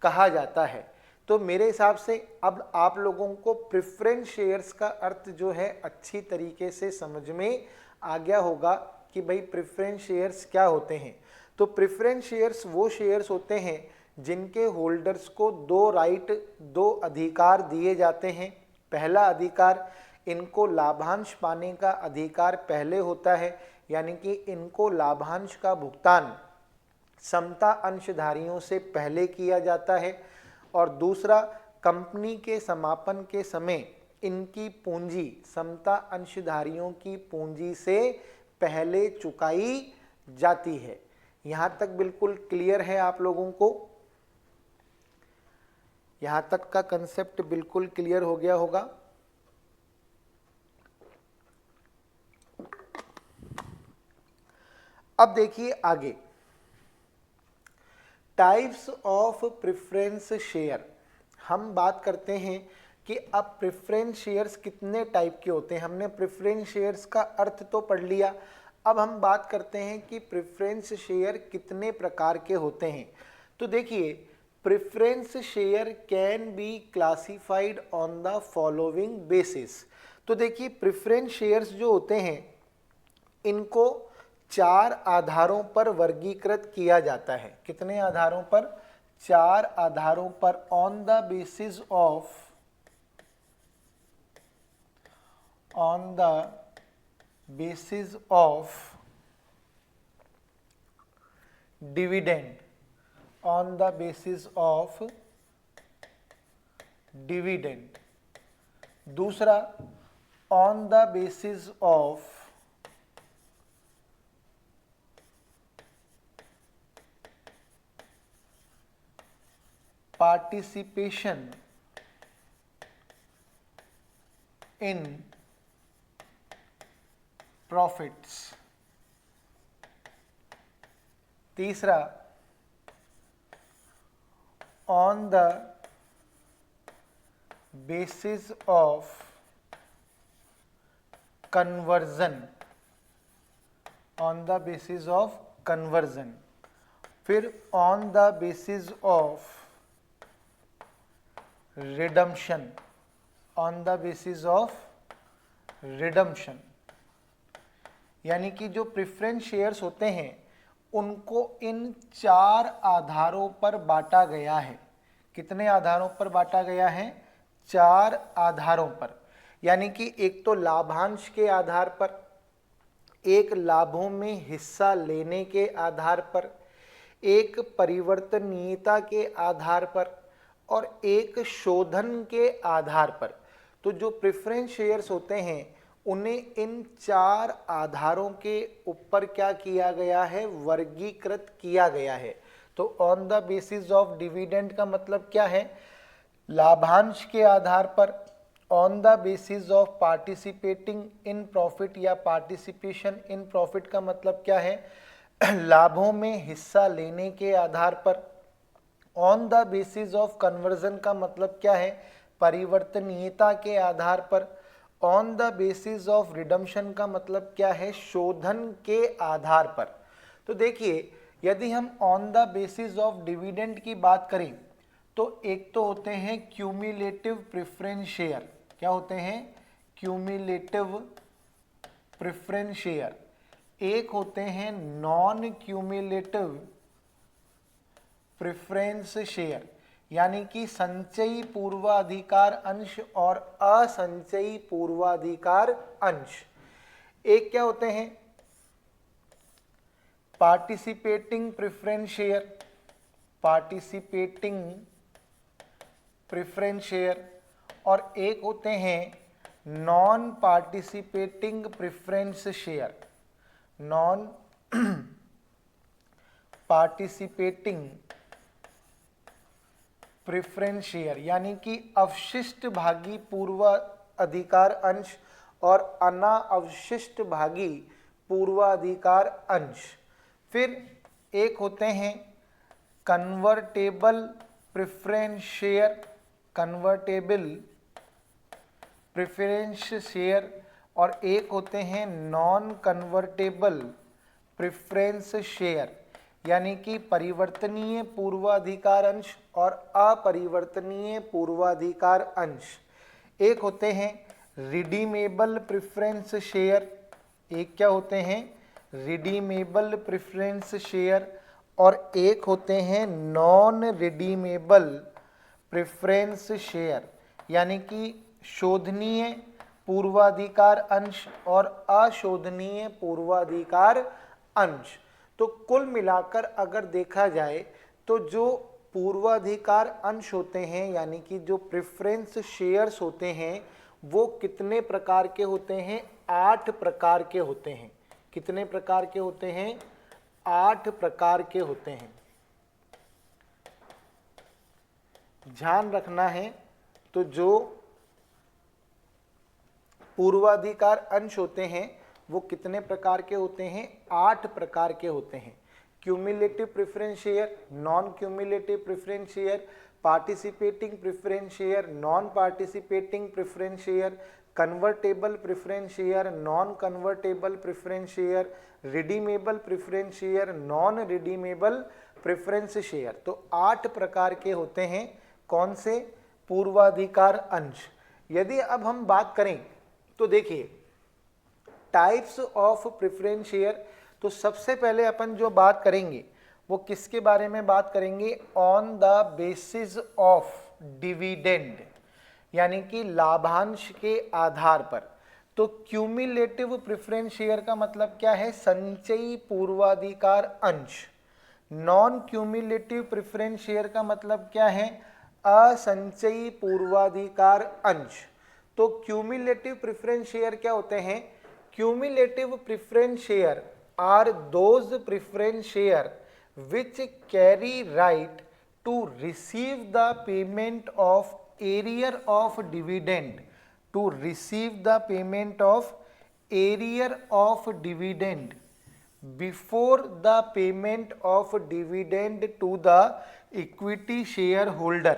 A: कहा जाता है। तो मेरे हिसाब से अब आप लोगों को प्रेफरेंस शेयर्स का अर्थ जो है अच्छी तरीके से समझ में आ गया होगा कि भाई प्रेफरेंस शेयर्स क्या होते हैं। तो प्रेफरेंस शेयर्स वो शेयर्स होते हैं जिनके होल्डर्स को दो अधिकार दिए जाते हैं। पहला अधिकार, इनको लाभांश पाने का अधिकार पहले होता है, यानी कि इनको लाभांश का भुगतान समता अंशधारियों से पहले किया जाता है। और दूसरा, कंपनी के समापन के समय इनकी पूंजी समता अंशधारियों की पूंजी से पहले चुकाई जाती है। यहां तक बिल्कुल क्लियर है आप लोगों को? यहां तक का कंसेप्ट बिल्कुल क्लियर हो गया होगा। अब देखिए आगे, टाइप्स ऑफ प्रेफरेंस शेयर। हम बात करते हैं कि अब प्रेफरेंस शेयर्स कितने टाइप के होते हैं। हमने प्रेफरेंस शेयर्स का अर्थ तो पढ़ लिया, अब हम बात करते हैं कि प्रेफरेंस शेयर कितने प्रकार के होते हैं। तो देखिए, preference share can be classified on the following basis. तो देखिए, प्रेफरेंस शेयर्स जो होते हैं इनको 4 आधारों पर वर्गीकृत किया जाता है। कितने आधारों पर? 4 आधारों पर। On the basis of dividend, on the basis of dividend. दूसरा, on the basis of participation in profits। तीसरा, on the basis of conversion, on the basis of conversion। फिर on the basis of redemption, on the basis of redemption. यानी कि जो प्रेफरेंस शेयर्स होते हैं उनको इन 4 आधारों पर बांटा गया है। कितने आधारों पर बांटा गया है? 4 आधारों पर। यानी कि एक तो लाभांश के आधार पर, एक लाभों में हिस्सा लेने के आधार पर, एक परिवर्तनीयता के आधार पर और एक शोधन के आधार पर। तो जो प्रेफरेंस शेयर्स होते हैं उन्हें इन 4 आधारों के ऊपर क्या किया गया है? वर्गीकृत किया गया है। तो on the basis of dividend का मतलब क्या है? लाभांश के आधार पर। On the basis of participating in profit या पार्टिसिपेशन इन प्रॉफिट का मतलब क्या है? लाभों में हिस्सा लेने के आधार पर। On the basis of conversion का मतलब क्या है? परिवर्तनीयता के आधार पर। On the basis of redemption का मतलब क्या है? शोधन के आधार पर। तो देखिए, यदि हम on the basis of dividend की बात करें तो एक तो होते हैं क्यूमुलेटिव प्रेफरेंस शेयर। क्या होते हैं? Cumulative preference share. एक होते हैं नॉन क्यूमुलेटिव प्रेफरेंस शेयर, यानी कि संचयी पूर्वाधिकार अंश और असंचयी पूर्वाधिकार अंश। एक क्या होते हैं? Participating preference share, participating preference share. और एक होते हैं non participating preference share, non participating preference share, यानी कि अवशिष्ट भागी पूर्वाधिकार अंश और अनावशिष्ट भागी पूर्वाधिकार अंश। फिर एक होते हैं convertible preference share, convertible preference share. और एक होते हैं नॉन कन्वर्टेबल प्रेफरेंस शेयर, यानी कि परिवर्तनीय पूर्वाधिकार अंश और अपरिवर्तनीय पूर्वाधिकार अंश। एक होते हैं रिडीमेबल प्रेफरेंस शेयर, एक क्या होते हैं रिडीमेबल प्रेफरेंस शेयर, और एक होते हैं नॉन रिडीमेबल प्रेफरेंस शेयर, यानी कि शोधनीय पूर्वाधिकार अंश और अशोधनीय पूर्वाधिकार अंश। तो कुल मिलाकर अगर देखा जाए तो जो पूर्वाधिकार अंश होते हैं यानी कि जो प्रेफरेंस शेयर्स होते हैं वो कितने प्रकार के होते हैं, 8 प्रकार के होते हैं। कितने प्रकार के होते हैं, 8 प्रकार के होते हैं। ध्यान रखना है, तो जो पूर्वाधिकार अंश होते हैं वो कितने प्रकार के होते हैं, 8 प्रकार के होते हैं। Cumulative preference share, non cumulative preference share, participating preference share, non participating preference share, convertible preference share, non convertible preference share, redeemable preference share, non redeemable preference share. तो 8 प्रकार के होते हैं कौन से, पूर्वाधिकार अंश। यदि अब हम बात करें तो देखिए टाइप्स ऑफ प्रेफरेंस शेयर, तो सबसे पहले अपन जो बात करेंगे वो किसके बारे में बात करेंगे, on the basis of dividend, यानी कि लाभांश के आधार पर। तो क्यूमुलेटिव प्रेफरेंस शेयर का मतलब क्या है, संचयी पूर्वाधिकार अंश। नॉन क्यूमुलेटिव प्रेफरेंस शेयर का मतलब क्या है, असंचयी पूर्वाधिकार अंश। तो क्यूमुलेटिव प्रेफरेंस शेयर क्या होते हैं, cumulative preference share are those preference share which carry right to receive the payment of arrear of dividend, to receive the payment of arrear of dividend before the payment of dividend to the equity shareholder,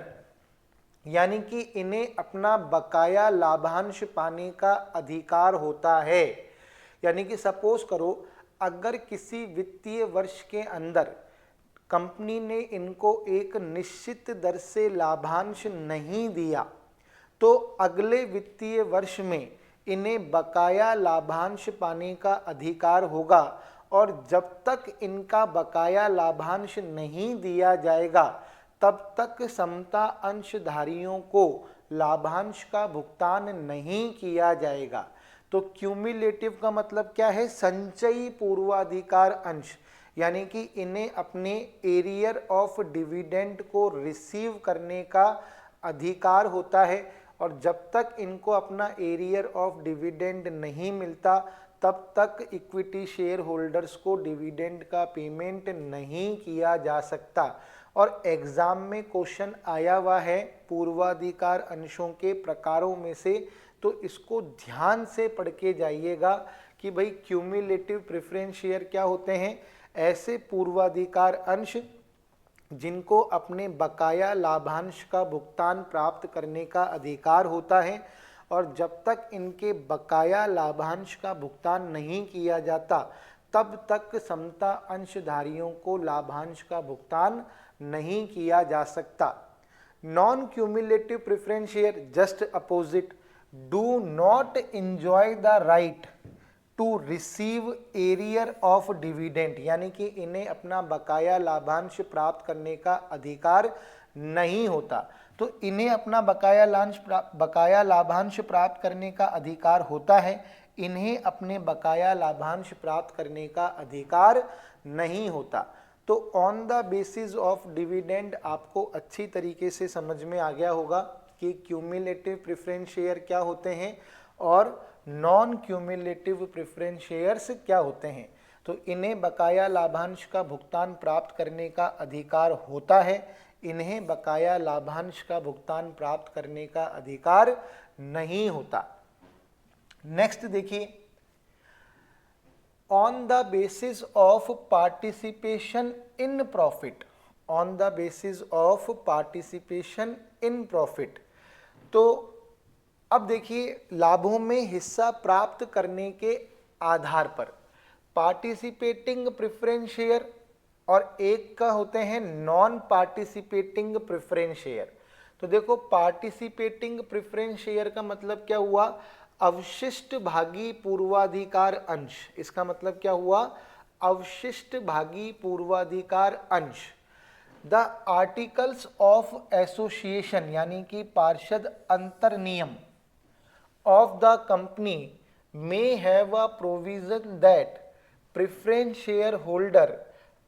A: यानी कि इन्हें अपना बकाया लाभांश पाने का अधिकार होता है। यानी कि सपोज करो अगर किसी वित्तीय वर्ष के अंदर कंपनी ने इनको एक निश्चित दर से लाभांश नहीं दिया तो अगले वित्तीय वर्ष में इन्हें बकाया लाभांश पाने का अधिकार होगा, और जब तक इनका बकाया लाभांश नहीं दिया जाएगा तब तक समता अंशधारियों को लाभांश का भुगतान नहीं किया जाएगा। तो क्यूमुलेटिव का मतलब क्या है, संचयी पूर्वाधिकार अंश, यानी कि इन्हें अपने एरियर ऑफ डिविडेंड को रिसीव करने का अधिकार होता है, और जब तक इनको अपना एरियर ऑफ डिविडेंड नहीं मिलता तब तक इक्विटी शेयर होल्डर्स को डिविडेंड का पेमेंट नहीं किया जा सकता। और एग्जाम में क्वेश्चन आया हुआ है पूर्वाधिकार अंशों के प्रकारों में से, तो इसको ध्यान से पढ़ के जाइएगा कि भाई क्यूमुलेटिव प्रेफरेंस शेयर क्या होते हैं, ऐसे पूर्वाधिकार अंश जिनको अपने बकाया लाभांश का भुगतान प्राप्त करने का अधिकार होता है, और जब तक इनके बकाया लाभांश का भुगतान नहीं किया जाता तब तक समता अंशधारियों को लाभांश का भुगतान नहीं किया जा सकता। Non cumulative preference share just opposite, do not enjoy the right to receive arrear of dividend, यानी कि इन्हें अपना बकाया लाभांश प्राप्त करने का अधिकार नहीं होता। तो इन्हें अपना बकाया लाभांश प्राप्त करने का अधिकार होता है, इन्हें अपने बकाया लाभांश प्राप्त करने का अधिकार नहीं होता। तो on the basis of dividend आपको अच्छी तरीके से समझ में आ गया होगा कि क्यूमुलेटिव प्रेफरेंस शेयर क्या होते हैं और नॉन क्यूमुलेटिव प्रेफरेंस शेयर्स क्या होते हैं। तो इन्हें बकाया लाभांश का भुगतान प्राप्त करने का अधिकार होता है, इन्हें बकाया लाभांश का भुगतान प्राप्त करने का अधिकार नहीं होता। नेक्स्ट देखिए, on the basis of participation in profit, on the basis of participation in profit. तो अब देखिए लाभों में हिस्सा प्राप्त करने के आधार पर, पार्टिसिपेटिंग प्रेफरेंस शेयर और एक का होते हैं नॉन पार्टिसिपेटिंग प्रेफरेंस शेयर। तो देखो पार्टिसिपेटिंग प्रेफरेंस शेयर का मतलब क्या हुआ, अवशिष्ट भागी पूर्वाधिकार अंश। इसका मतलब क्या हुआ, अवशिष्ट भागी पूर्वाधिकार अंश। द आर्टिकल्स ऑफ एसोसिएशन यानी कि पार्षद अंतर नियम of the company may have a provision that preference shareholder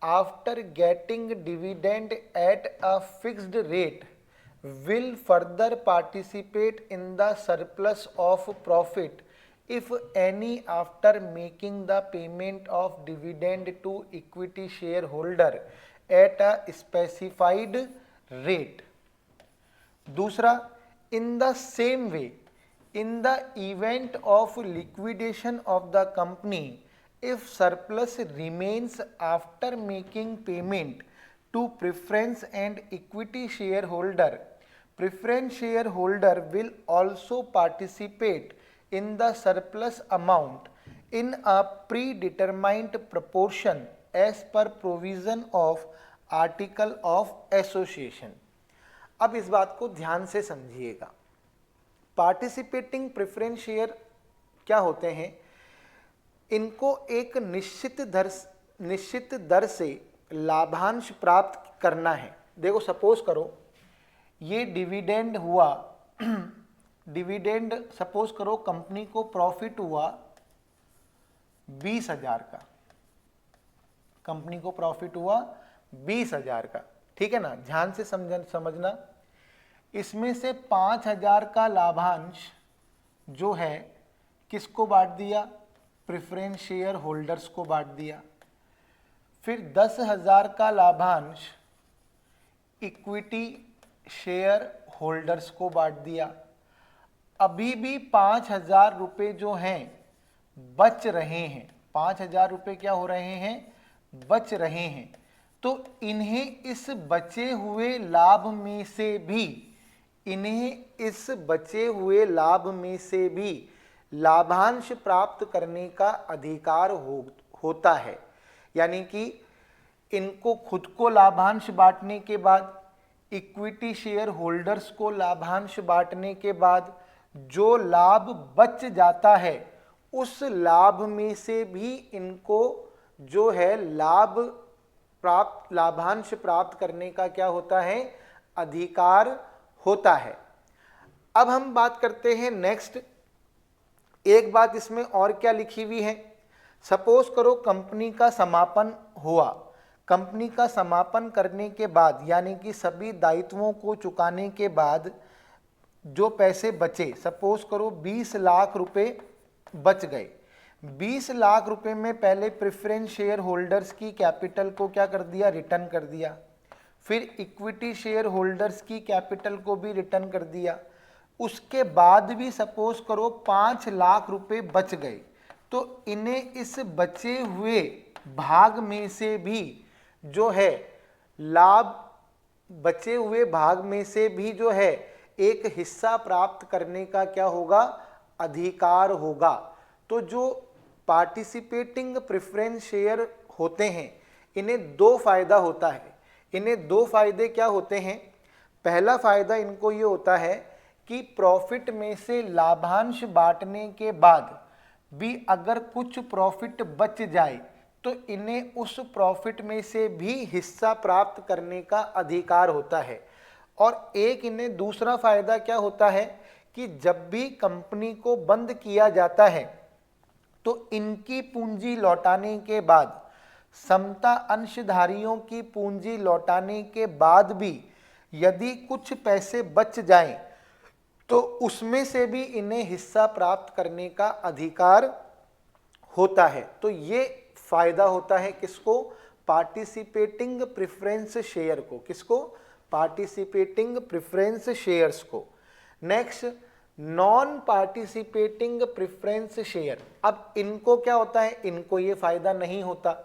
A: after getting dividend at a fixed rate will further participate in the surplus of profit if any after making the payment of dividend to equity shareholder at a specified rate। दूसरा, in the same way in the event of liquidation of the company if surplus remains after making payment to preference and equity shareholder, preference shareholder will also participate in the surplus amount in a predetermined proportion as per provision of article of association। अब इस बात को ध्यान से समझिएगा। पार्टिसिपेटिंग प्रेफरेंस शेयर क्या होते हैं, इनको एक निश्चित दर से लाभांश प्राप्त करना है। देखो सपोज करो ये डिविडेंड हुआ डिविडेंड सपोज करो कंपनी को प्रॉफिट हुआ 20,000 का, कंपनी को प्रॉफिट हुआ 20,000 का, ठीक है ना। ध्यान से समझना, इसमें से 5,000 का लाभांश जो है किसको बांट दिया, प्रेफरेंस शेयर होल्डर्स को बांट दिया। फिर 10,000 का लाभांश इक्विटी शेयर होल्डर्स को बांट दिया। अभी भी 5,000 रुपये जो हैं बच रहे हैं, 5,000 रुपये क्या हो रहे हैं, बच रहे हैं। तो इन्हें इस बचे हुए लाभ में से भी लाभांश प्राप्त करने का अधिकार होता है। यानी कि इनको खुद को लाभांश बांटने के बाद, इक्विटी शेयर होल्डर्स को लाभांश बांटने के बाद जो लाभ बच जाता है उस लाभ में से भी इनको जो है लाभांश प्राप्त करने का क्या होता है, अधिकार होता है। अब हम बात करते हैं नेक्स्ट, एक बात इसमें और क्या लिखी हुई है। सपोज करो कंपनी का समापन हुआ, कंपनी का समापन करने के बाद यानी कि सभी दायित्वों को चुकाने के बाद जो पैसे बचे, सपोज करो 20 लाख रुपए बच गए। 20 लाख रुपए में पहले प्रेफरेंस शेयर होल्डर्स की कैपिटल को क्या कर दिया, रिटर्न कर दिया। फिर इक्विटी शेयर होल्डर्स की कैपिटल को भी रिटर्न कर दिया। उसके बाद भी सपोज करो 5 लाख रुपए बच गए, तो इन्हें इस बचे हुए भाग में से भी जो है बचे हुए भाग में से भी जो है एक हिस्सा प्राप्त करने का क्या होगा, अधिकार होगा। तो जो पार्टिसिपेटिंग प्रेफरेंस शेयर होते हैं इन्हें दो फायदा होता है। इन्हें दो फायदे क्या होते हैं, पहला फायदा इनको ये होता है कि प्रॉफिट में से लाभांश बांटने के बाद भी अगर कुछ प्रॉफिट बच जाए तो इन्हें उस प्रॉफिट में से भी हिस्सा प्राप्त करने का अधिकार होता है। और एक इन्हें दूसरा फायदा क्या होता है कि जब भी कंपनी को बंद किया जाता है तो इनकी पूंजी लौटाने के बाद, समता अंशधारियों की पूंजी लौटाने के बाद भी यदि कुछ पैसे बच जाएं तो उसमें से भी इन्हें हिस्सा प्राप्त करने का अधिकार होता है। तो ये फायदा होता है किसको, पार्टिसिपेटिंग प्रेफरेंस शेयर को। किसको, पार्टिसिपेटिंग प्रेफरेंस शेयर्स को। Next, non participating preference share. अब इनको क्या होता है, इनको ये फायदा नहीं होता।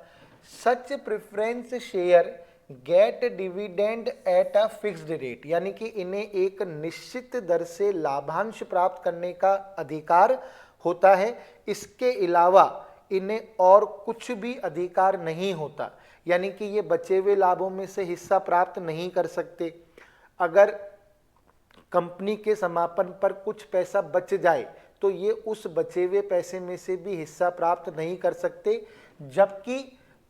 A: सच preference share gate dividend at a fixed rate, यानी कि इन्हें एक निश्चित दर से लाभांश प्राप्त करने का अधिकार होता है। इसके अलावा इन्हें और कुछ भी अधिकार नहीं होता, यानी कि ये बचे हुए लाभों में से हिस्सा प्राप्त नहीं कर सकते। अगर कंपनी के समापन पर कुछ पैसा बच जाए तो ये उस बचे हुए पैसे में से भी हिस्सा प्राप्त नहीं कर सकते, जबकि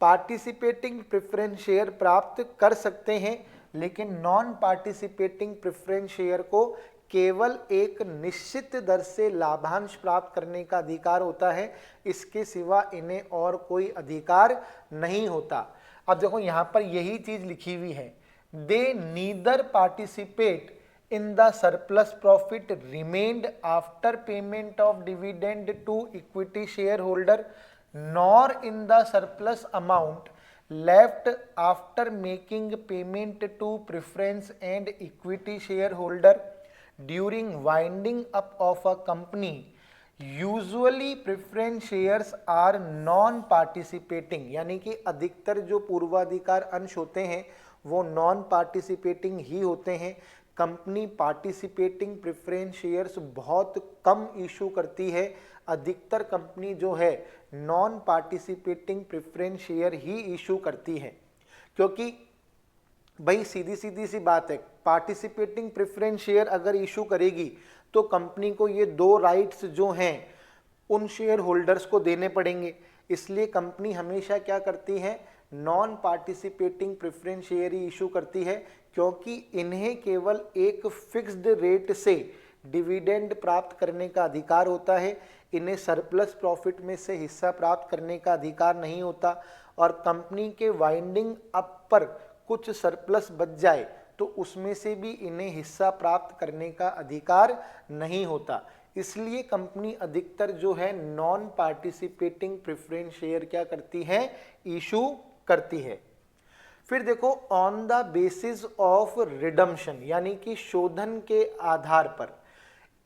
A: पार्टिसिपेटिंग प्रेफरेंस शेयर प्राप्त कर सकते हैं, लेकिन नॉन पार्टिसिपेटिंग प्रेफरेंस शेयर को केवल एक निश्चित दर से लाभांश प्राप्त करने का अधिकार होता है, इसके सिवा इन्हें और कोई अधिकार नहीं होता। अब देखो यहाँ पर यही चीज लिखी हुई है, they neither participate in the surplus profit remained after payment of dividend to equity shareholder nor in the surplus amount left after making payment to preference and equity shareholder during winding up of a company. Usually preference shares are non participating, यानी कि अधिकतर जो पूर्वाधिकार अंश होते हैं वो नॉन पार्टिसिपेटिंग ही होते हैं। कंपनी पार्टिसिपेटिंग प्रेफरेंस शेयर्स बहुत कम इशू करती है, अधिकतर कंपनी जो है नॉन पार्टिसिपेटिंग प्रेफरेंस शेयर ही इशू करती है, क्योंकि भाई सीधी सी बात है, पार्टिसिपेटिंग प्रेफरेंस शेयर अगर इशू करेगी तो कंपनी को ये दो राइट्स जो हैं उन शेयर होल्डर्स को देने पड़ेंगे, इसलिए कंपनी हमेशा क्या करती है, नॉन पार्टिसिपेटिंग प्रेफरेंस शेयर ही इशू करती है, क्योंकि इन्हें केवल एक फिक्स्ड रेट से डिविडेंड प्राप्त करने का अधिकार होता है, इन्हें सरप्लस प्रॉफिट में से हिस्सा प्राप्त करने का अधिकार नहीं होता, और कंपनी के वाइंडिंग अप पर कुछ सरप्लस बच जाए तो उसमें से भी इन्हें हिस्सा प्राप्त करने का अधिकार नहीं होता। इसलिए कंपनी अधिकतर जो है नॉन पार्टिसिपेटिंग प्रेफरेंस शेयर क्या करती है, इशू करती है। फिर देखो, on the basis of redemption, यानी कि शोधन के आधार पर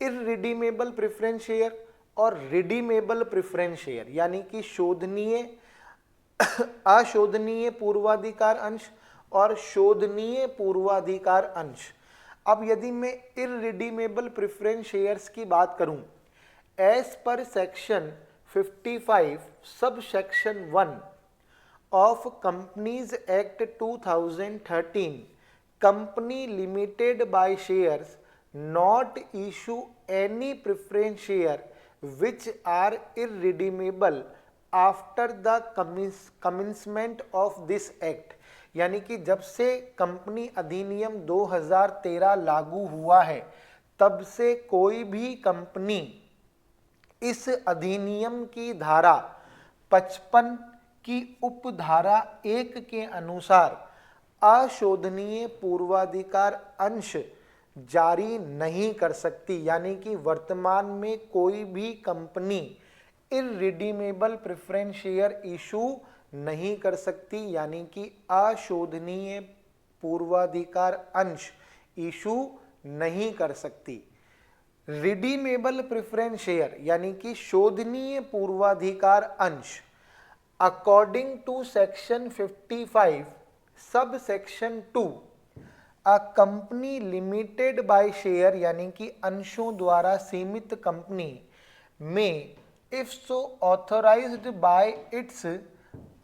A: इररिडीमेबल प्रेफरेंस शेयर और रिडीमेबल प्रेफरेंस शेयर, यानी कि शोधनीय अशोधनीय पूर्वाधिकार अंश और शोधनीय पूर्वाधिकार अंश। अब यदि मैं इररिडीमेबल प्रेफरेंस शेयर्स की बात करूं, as per section 55 sub section 1 of Companies Act 2013, company limited by shares not issue any preference share which are irredeemable after the commencement of this act, यानी कि जब से कंपनी अधिनियम 2013 लागू हुआ है तब से कोई भी कंपनी इस अधिनियम की धारा 55 की उपधारा 1 के अनुसार अशोधनीय पूर्वाधिकार अंश जारी नहीं कर सकती, यानी कि वर्तमान में कोई भी company irredeemable preference share issue नहीं कर सकती, यानी कि अशोधनीय पूर्वाधिकार अंश इशू नहीं कर सकती। रिडीमेबल प्रेफरेंस शेयर यानी कि शोधनीय पूर्वाधिकार अंश according to section 55 subsection 2, a company limited by share यानी कि अंशों द्वारा सीमित कंपनी में if so authorized by its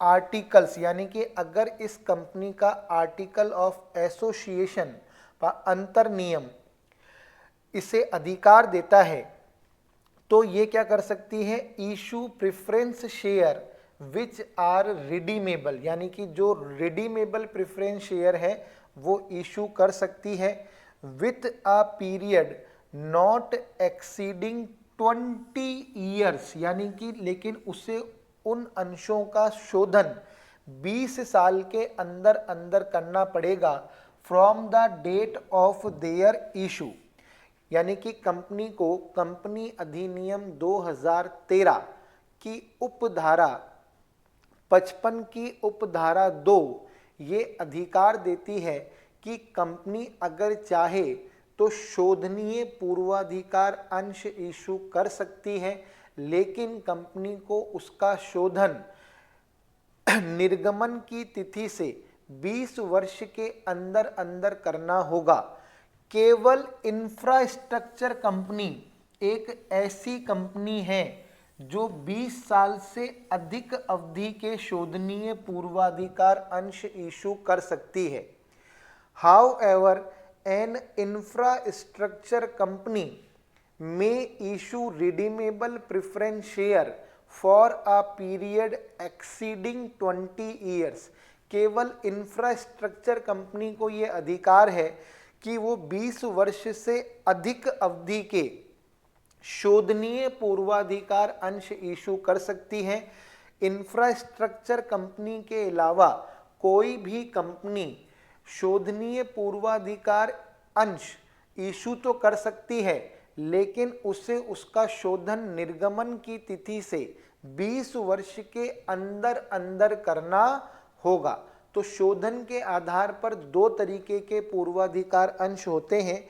A: articles, यानी कि अगर इस कंपनी का आर्टिकल ऑफ एसोसिएशन का अंतर नियम इसे अधिकार देता है, तो ये क्या कर सकती है, issue preference share which are redeemable, यानी कि जो रिडीमेबल प्रेफरेंस शेयर है वो इशू कर सकती है with a period not exceeding 20 years, यानी कि लेकिन उसे उन अंशों का शोधन 20 साल के अंदर अंदर करना पड़ेगा from the date of their issue, यानी कि कंपनी को कंपनी अधिनियम 2013 की उपधारा 55 की उपधारा 2 ये अधिकार देती है कि कंपनी अगर चाहे तो शोधनीय पूर्वाधिकार अंश इशू कर सकती है, लेकिन कंपनी को उसका शोधन निर्गमन की तिथि से 20 वर्ष के अंदर अंदर करना होगा। केवल इंफ्रास्ट्रक्चर कंपनी एक ऐसी कंपनी है जो 20 साल से अधिक अवधि के शोधनीय पूर्वाधिकार अंश इशू कर सकती है। However, an infrastructure company may issue redeemable preference share for a period exceeding 20 years। केवल इंफ्रास्ट्रक्चर कंपनी को ये अधिकार है कि वो 20 वर्ष से अधिक अवधि के शोधनीय पूर्वाधिकार अंश इशू कर सकती है। इंफ्रास्ट्रक्चर कंपनी के अलावा कोई भी कंपनी शोधनीय पूर्वाधिकार अंश इशू तो कर सकती है, लेकिन उसे उसका शोधन निर्गमन की तिथि से 20 वर्ष के अंदर अंदर करना होगा। तो शोधन के आधार पर दो तरीके के पूर्वाधिकार अंश होते हैं,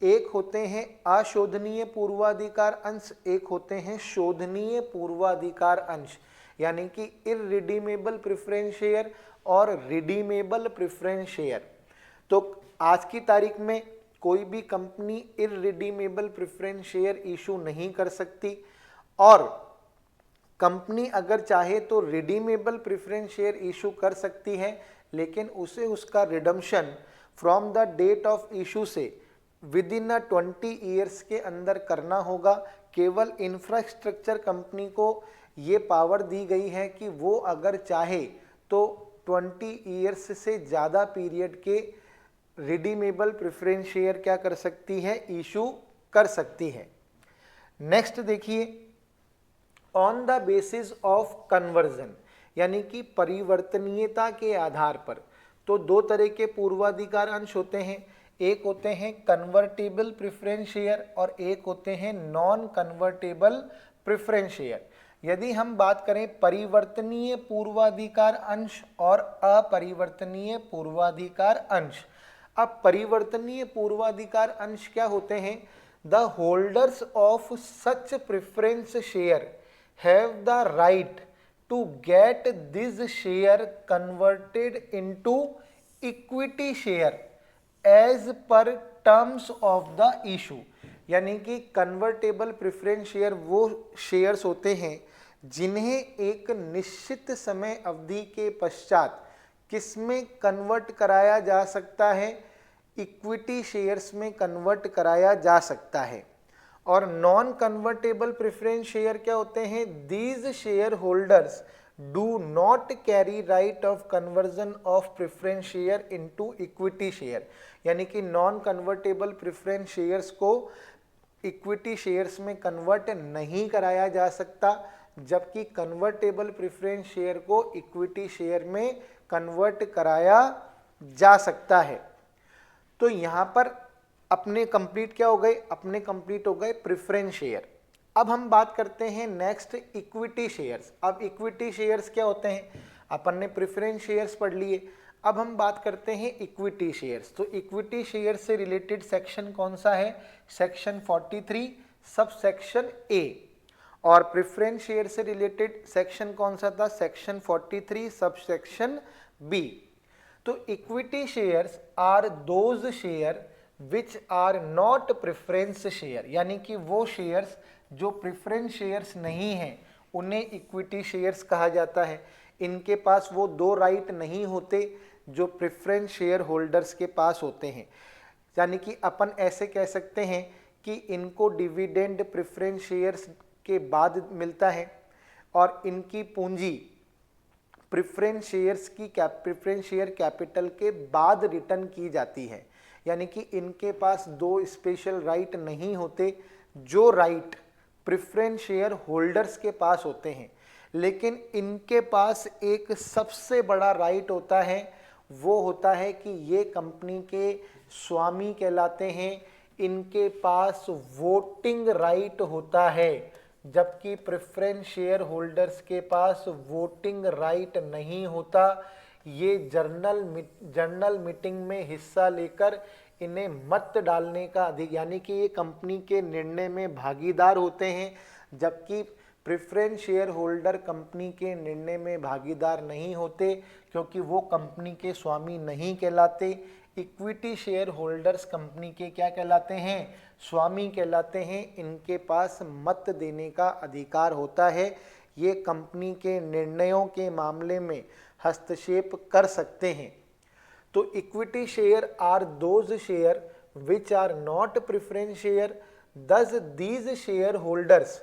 A: एक होते हैं अशोधनीय पूर्वाधिकार अंश, एक होते हैं शोधनीय पूर्वाधिकार अंश, यानी कि इररिडीमेबल प्रेफरेंस शेयर और रिडीमेबल प्रेफरेंस शेयर। तो आज की तारीख में कोई भी company irredeemable preference share issue नहीं कर सकती, और कंपनी अगर चाहे तो रिडीमेबल प्रेफरेंस शेयर इशू कर सकती है, लेकिन उसे उसका redemption from the date of issue से विद इन 20 ईयर्स के अंदर करना होगा। केवल इंफ्रास्ट्रक्चर कंपनी को ये पावर दी गई है कि वो अगर चाहे तो 20 ईयर्स से ज़्यादा पीरियड के रिडीमेबल प्रेफरेंस शेयर क्या कर सकती है, इशू कर सकती है। नेक्स्ट देखिए, on the basis of conversion, यानी कि परिवर्तनीयता के आधार पर। तो दो तरह के पूर्वाधिकार अंश होते हैं, एक होते हैं कन्वर्टेबल प्रेफरेंस शेयर और एक होते हैं नॉन कन्वर्टेबल प्रेफरेंस शेयर। यदि हम बात करें परिवर्तनीय पूर्वाधिकार अंश और अपरिवर्तनीय पूर्वाधिकार अंश, अब परिवर्तनीय पूर्वाधिकार अंश क्या होते हैं? The holders of such preference share have the right to get this share converted into equity share as per terms of the issue. यानी कि कन्वर्टेबल प्रेफरेंस शेयर वो शेयर्स होते हैं जिन्हें एक निश्चित समय अवधि के पश्चात किसमें कन्वर्ट कराया जा सकता है, इक्विटी शेयर्स में कन्वर्ट कराया जा सकता है। और नॉन कन्वर्टेबल प्रेफरेंस शेयर क्या होते हैं? These share holders do not carry right of conversion of preference share into equity share. यानी कि नॉन कन्वर्टेबल प्रेफरेंस शेयर्स को इक्विटी शेयर्स में कन्वर्ट नहीं कराया जा सकता, जबकि कन्वर्टेबल प्रेफरेंस शेयर को इक्विटी शेयर में कन्वर्ट कराया जा सकता है। तो यहाँ पर अपने कंप्लीट क्या हो गए? अपने कंप्लीट हो गए प्रेफरेंस शेयर। अब हम बात करते हैं नेक्स्ट इक्विटी शेयर्स। अब इक्विटी शेयर्स क्या होते हैं? अपन ने प्रेफरेंस शेयर्स पढ़ लिए, अब हम बात करते हैं इक्विटी शेयर्स। तो इक्विटी शेयर से रिलेटेड सेक्शन कौन सा है? Section 43 sub section A. और प्रेफरेंस शेयर से रिलेटेड सेक्शन कौन सा था? Section 43 sub section B. तो equity shares are those share which are not preference share, यानी कि वो शेयर्स जो प्रेफरेंस शेयर्स नहीं हैं उन्हें इक्विटी शेयर्स कहा जाता है। इनके पास वो दो राइट नहीं होते जो प्रेफरेंस शेयर होल्डर्स के पास होते हैं। यानी कि अपन ऐसे कह सकते हैं कि इनको डिविडेंड प्रेफरेंस शेयर्स के बाद मिलता है और इनकी पूंजी प्रेफरेंस शेयर्स की प्रेफरेंस शेयर कैपिटल के बाद रिटर्न की जाती है। यानी कि इनके पास दो स्पेशल राइट नहीं होते जो राइट प्रेफरेंस शेयर होल्डर्स के पास होते हैं, लेकिन इनके पास एक सबसे बड़ा राइट होता है, वो होता है कि ये कंपनी के स्वामी कहलाते हैं, इनके पास वोटिंग राइट होता है, जबकि प्रेफरेंस शेयर होल्डर्स के पास वोटिंग राइट नहीं होता। ये जर्नल मीटिंग में हिस्सा लेकर इन्हें मत डालने का अधिकार, यानी कि ये कंपनी के निर्णय में भागीदार होते हैं, जबकि प्रेफरेंस शेयर होल्डर कंपनी के निर्णय में भागीदार नहीं होते क्योंकि वो कंपनी के स्वामी नहीं कहलाते। इक्विटी शेयर होल्डर्स कंपनी के क्या कहलाते हैं? स्वामी कहलाते हैं, इनके पास मत देने का अधिकार होता है। ये कंपनी के निर्णयों के मामले में हस्तक्षेप कर सकते हैं। तो equity share are those share which are not preference share, thus these shareholders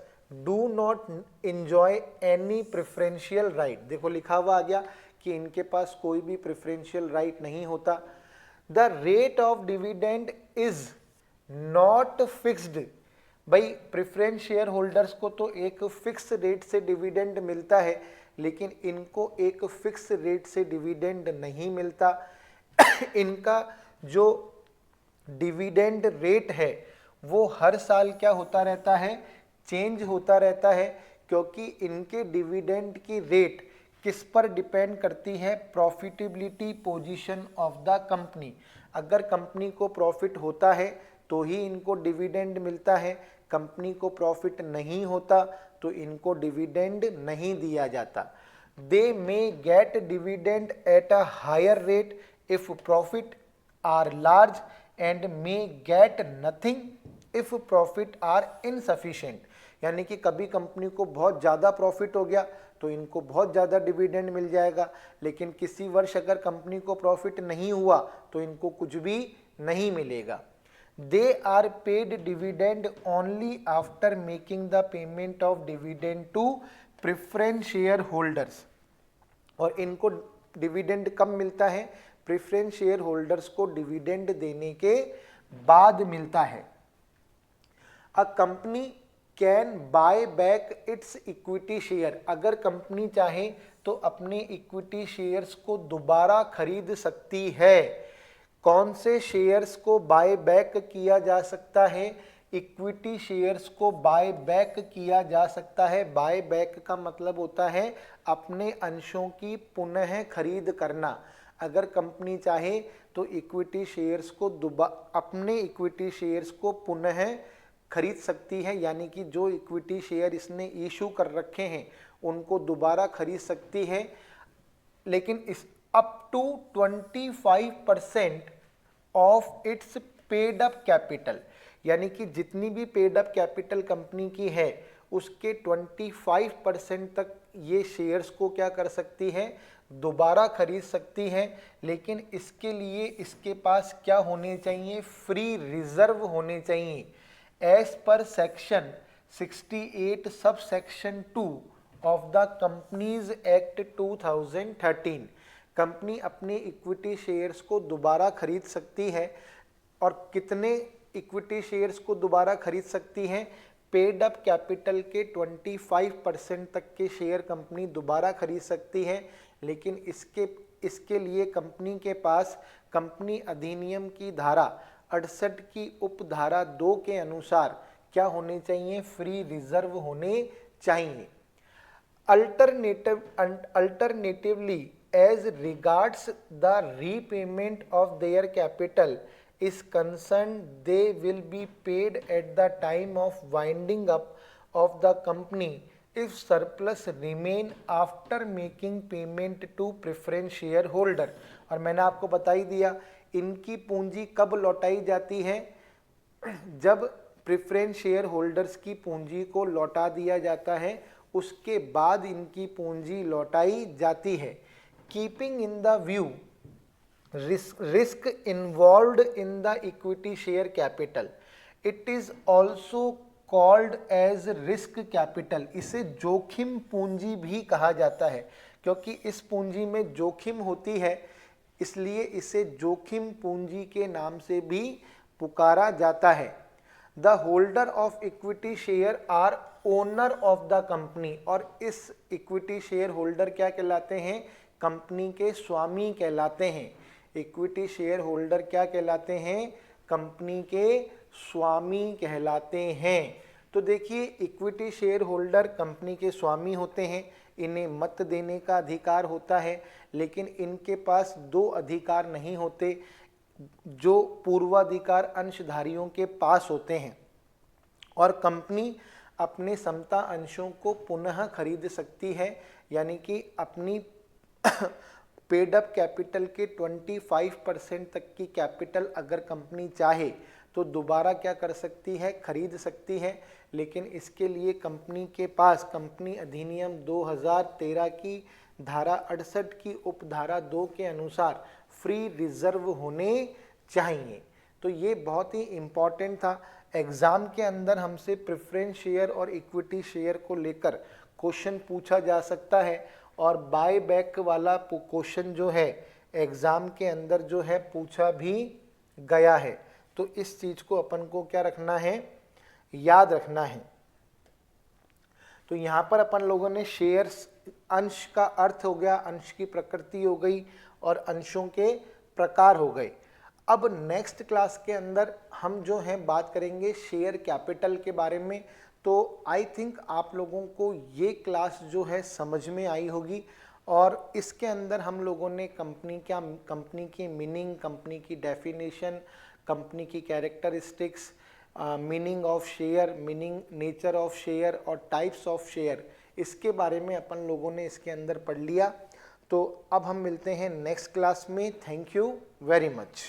A: do not enjoy any preferential right। देखो लिखा हुआ आ गया कि इनके पास कोई भी प्रेफरेंशियल राइट नहीं होता। The rate of dividend is not fixed. भाई प्रेफरेंस शेयर होल्डर्स को तो एक फिक्स रेट से डिविडेंड मिलता है, लेकिन इनको एक फिक्स रेट से डिविडेंड नहीं मिलता। इनका जो डिविडेंड रेट है वो हर साल क्या होता रहता है, चेंज होता रहता है, क्योंकि इनके डिविडेंड की रेट किस पर डिपेंड करती है, profitability position of the company. अगर कंपनी को प्रॉफिट होता है तो ही इनको डिविडेंड मिलता है, कंपनी को प्रॉफिट नहीं होता तो इनको डिविडेंड नहीं दिया जाता। They may get dividend at a higher rate if profit are large and may get nothing if profit are insufficient. यानी कि कभी कंपनी को बहुत ज़्यादा प्रॉफिट हो गया तो इनको बहुत ज़्यादा डिविडेंड मिल जाएगा, लेकिन किसी वर्ष अगर कंपनी को प्रॉफिट नहीं हुआ तो इनको कुछ भी नहीं मिलेगा। They are paid dividend only after making the payment of dividend to preference share holders. और इनको डिविडेंड कब मिलता है, प्रेफरेंस शेयर होल्डर्स को डिविडेंड देने के बाद मिलता है। A company can buy back its equity share. अगर कंपनी चाहे तो अपने इक्विटी शेयर्स को दोबारा खरीद सकती है। कौन से शेयर्स को बाय बैक किया जा सकता है, इक्विटी शेयर्स को बाय बैक किया जा सकता है। बाय बैक का मतलब होता है अपने अंशों की पुनः खरीद करना। अगर कंपनी चाहे तो इक्विटी शेयर्स को अपने इक्विटी शेयर्स को पुनः खरीद सकती है, यानी कि जो इक्विटी शेयर इसने इशू कर रखे हैं उनको दोबारा खरीद सकती है, लेकिन इस up to 25% of its paid up capital. यानी कि जितनी भी पेड अप कैपिटल कंपनी की है उसके 25% तक ये शेयर्स को क्या कर सकती है, दोबारा खरीद सकती है। लेकिन इसके लिए इसके पास क्या होने चाहिए, फ्री रिजर्व होने चाहिए। As per section 68 sub section 2 of the companies act 2013 company अपने इक्विटी शेयर्स को दोबारा खरीद सकती है। और कितने इक्विटी शेयर्स को दोबारा खरीद सकती हैं, पेड अप कैपिटल के 25% तक के शेयर कंपनी दोबारा खरीद सकती है। लेकिन इसके लिए कंपनी के पास कंपनी अधिनियम की धारा 68 की उपधारा 2 के अनुसार क्या होने चाहिए, फ्री रिजर्व होने चाहिए। Alternatively as regards the repayment of their capital is concerned, they will be paid at the time of winding up of the company if surplus remain after making payment to preference shareholder। और मैंने आपको बता ही दिया इनकी पूंजी कब लौटाई जाती है, जब प्रेफरेंस शेयर होल्डर्स की पूंजी को लौटा दिया जाता है उसके बाद इनकी पूंजी लौटाई जाती है। Keeping in the view risk involved in the equity share capital, it is also called as risk capital। इसे जोखिम पूंजी भी कहा जाता है, क्योंकि इस पूंजी में जोखिम होती है इसलिए इसे जोखिम पूंजी के नाम से भी पुकारा जाता है। The holder of equity share are owner of the company. और इस इक्विटी शेयर होल्डर क्या कहलाते हैं, कंपनी के स्वामी कहलाते हैं। इक्विटी शेयर होल्डर क्या कहलाते हैं, कंपनी के स्वामी कहलाते हैं। तो देखिए इक्विटी शेयर होल्डर कंपनी के स्वामी होते हैं, इन्हें मत देने का अधिकार होता है, लेकिन इनके पास 2 अधिकार नहीं होते जो पूर्वाधिकार अंशधारियों के पास होते हैं। और कंपनी अपने समता अंशों को पुनः खरीद सकती है, यानी कि अपनी पेड अप कैपिटल के 25% तक की कैपिटल अगर कंपनी चाहे तो दोबारा क्या कर सकती है, खरीद सकती है। लेकिन इसके लिए कंपनी के पास कंपनी अधिनियम 2013 की धारा 68 की उपधारा 2 के अनुसार फ्री रिजर्व होने चाहिए। तो ये बहुत ही इम्पॉर्टेंट था। एग्जाम के अंदर हमसे प्रेफरेंस शेयर और इक्विटी शेयर को लेकर क्वेश्चन पूछा जा सकता है, और बाय बैक वाला क्वेश्चन जो है एग्जाम के अंदर जो है पूछा भी गया है। तो इस चीज को अपन को क्या रखना है, याद रखना है। तो यहां पर अपन लोगों ने शेयर्स, अंश का अर्थ हो गया, अंश की प्रकृति हो गई और अंशों के प्रकार हो गए। अब नेक्स्ट क्लास के अंदर हम जो हैं बात करेंगे शेयर कैपिटल के बारे में। तो आई थिंक आप लोगों को ये क्लास जो है समझ में आई होगी, और इसके अंदर हम लोगों ने कंपनी की मीनिंग, कंपनी की डेफिनेशन, कंपनी की characteristics, meaning of share, meaning, nature of share और टाइप्स ऑफ शेयर, इसके बारे में अपन लोगों ने इसके अंदर पढ़ लिया। तो अब हम मिलते हैं नेक्स्ट क्लास में। Thank you very much.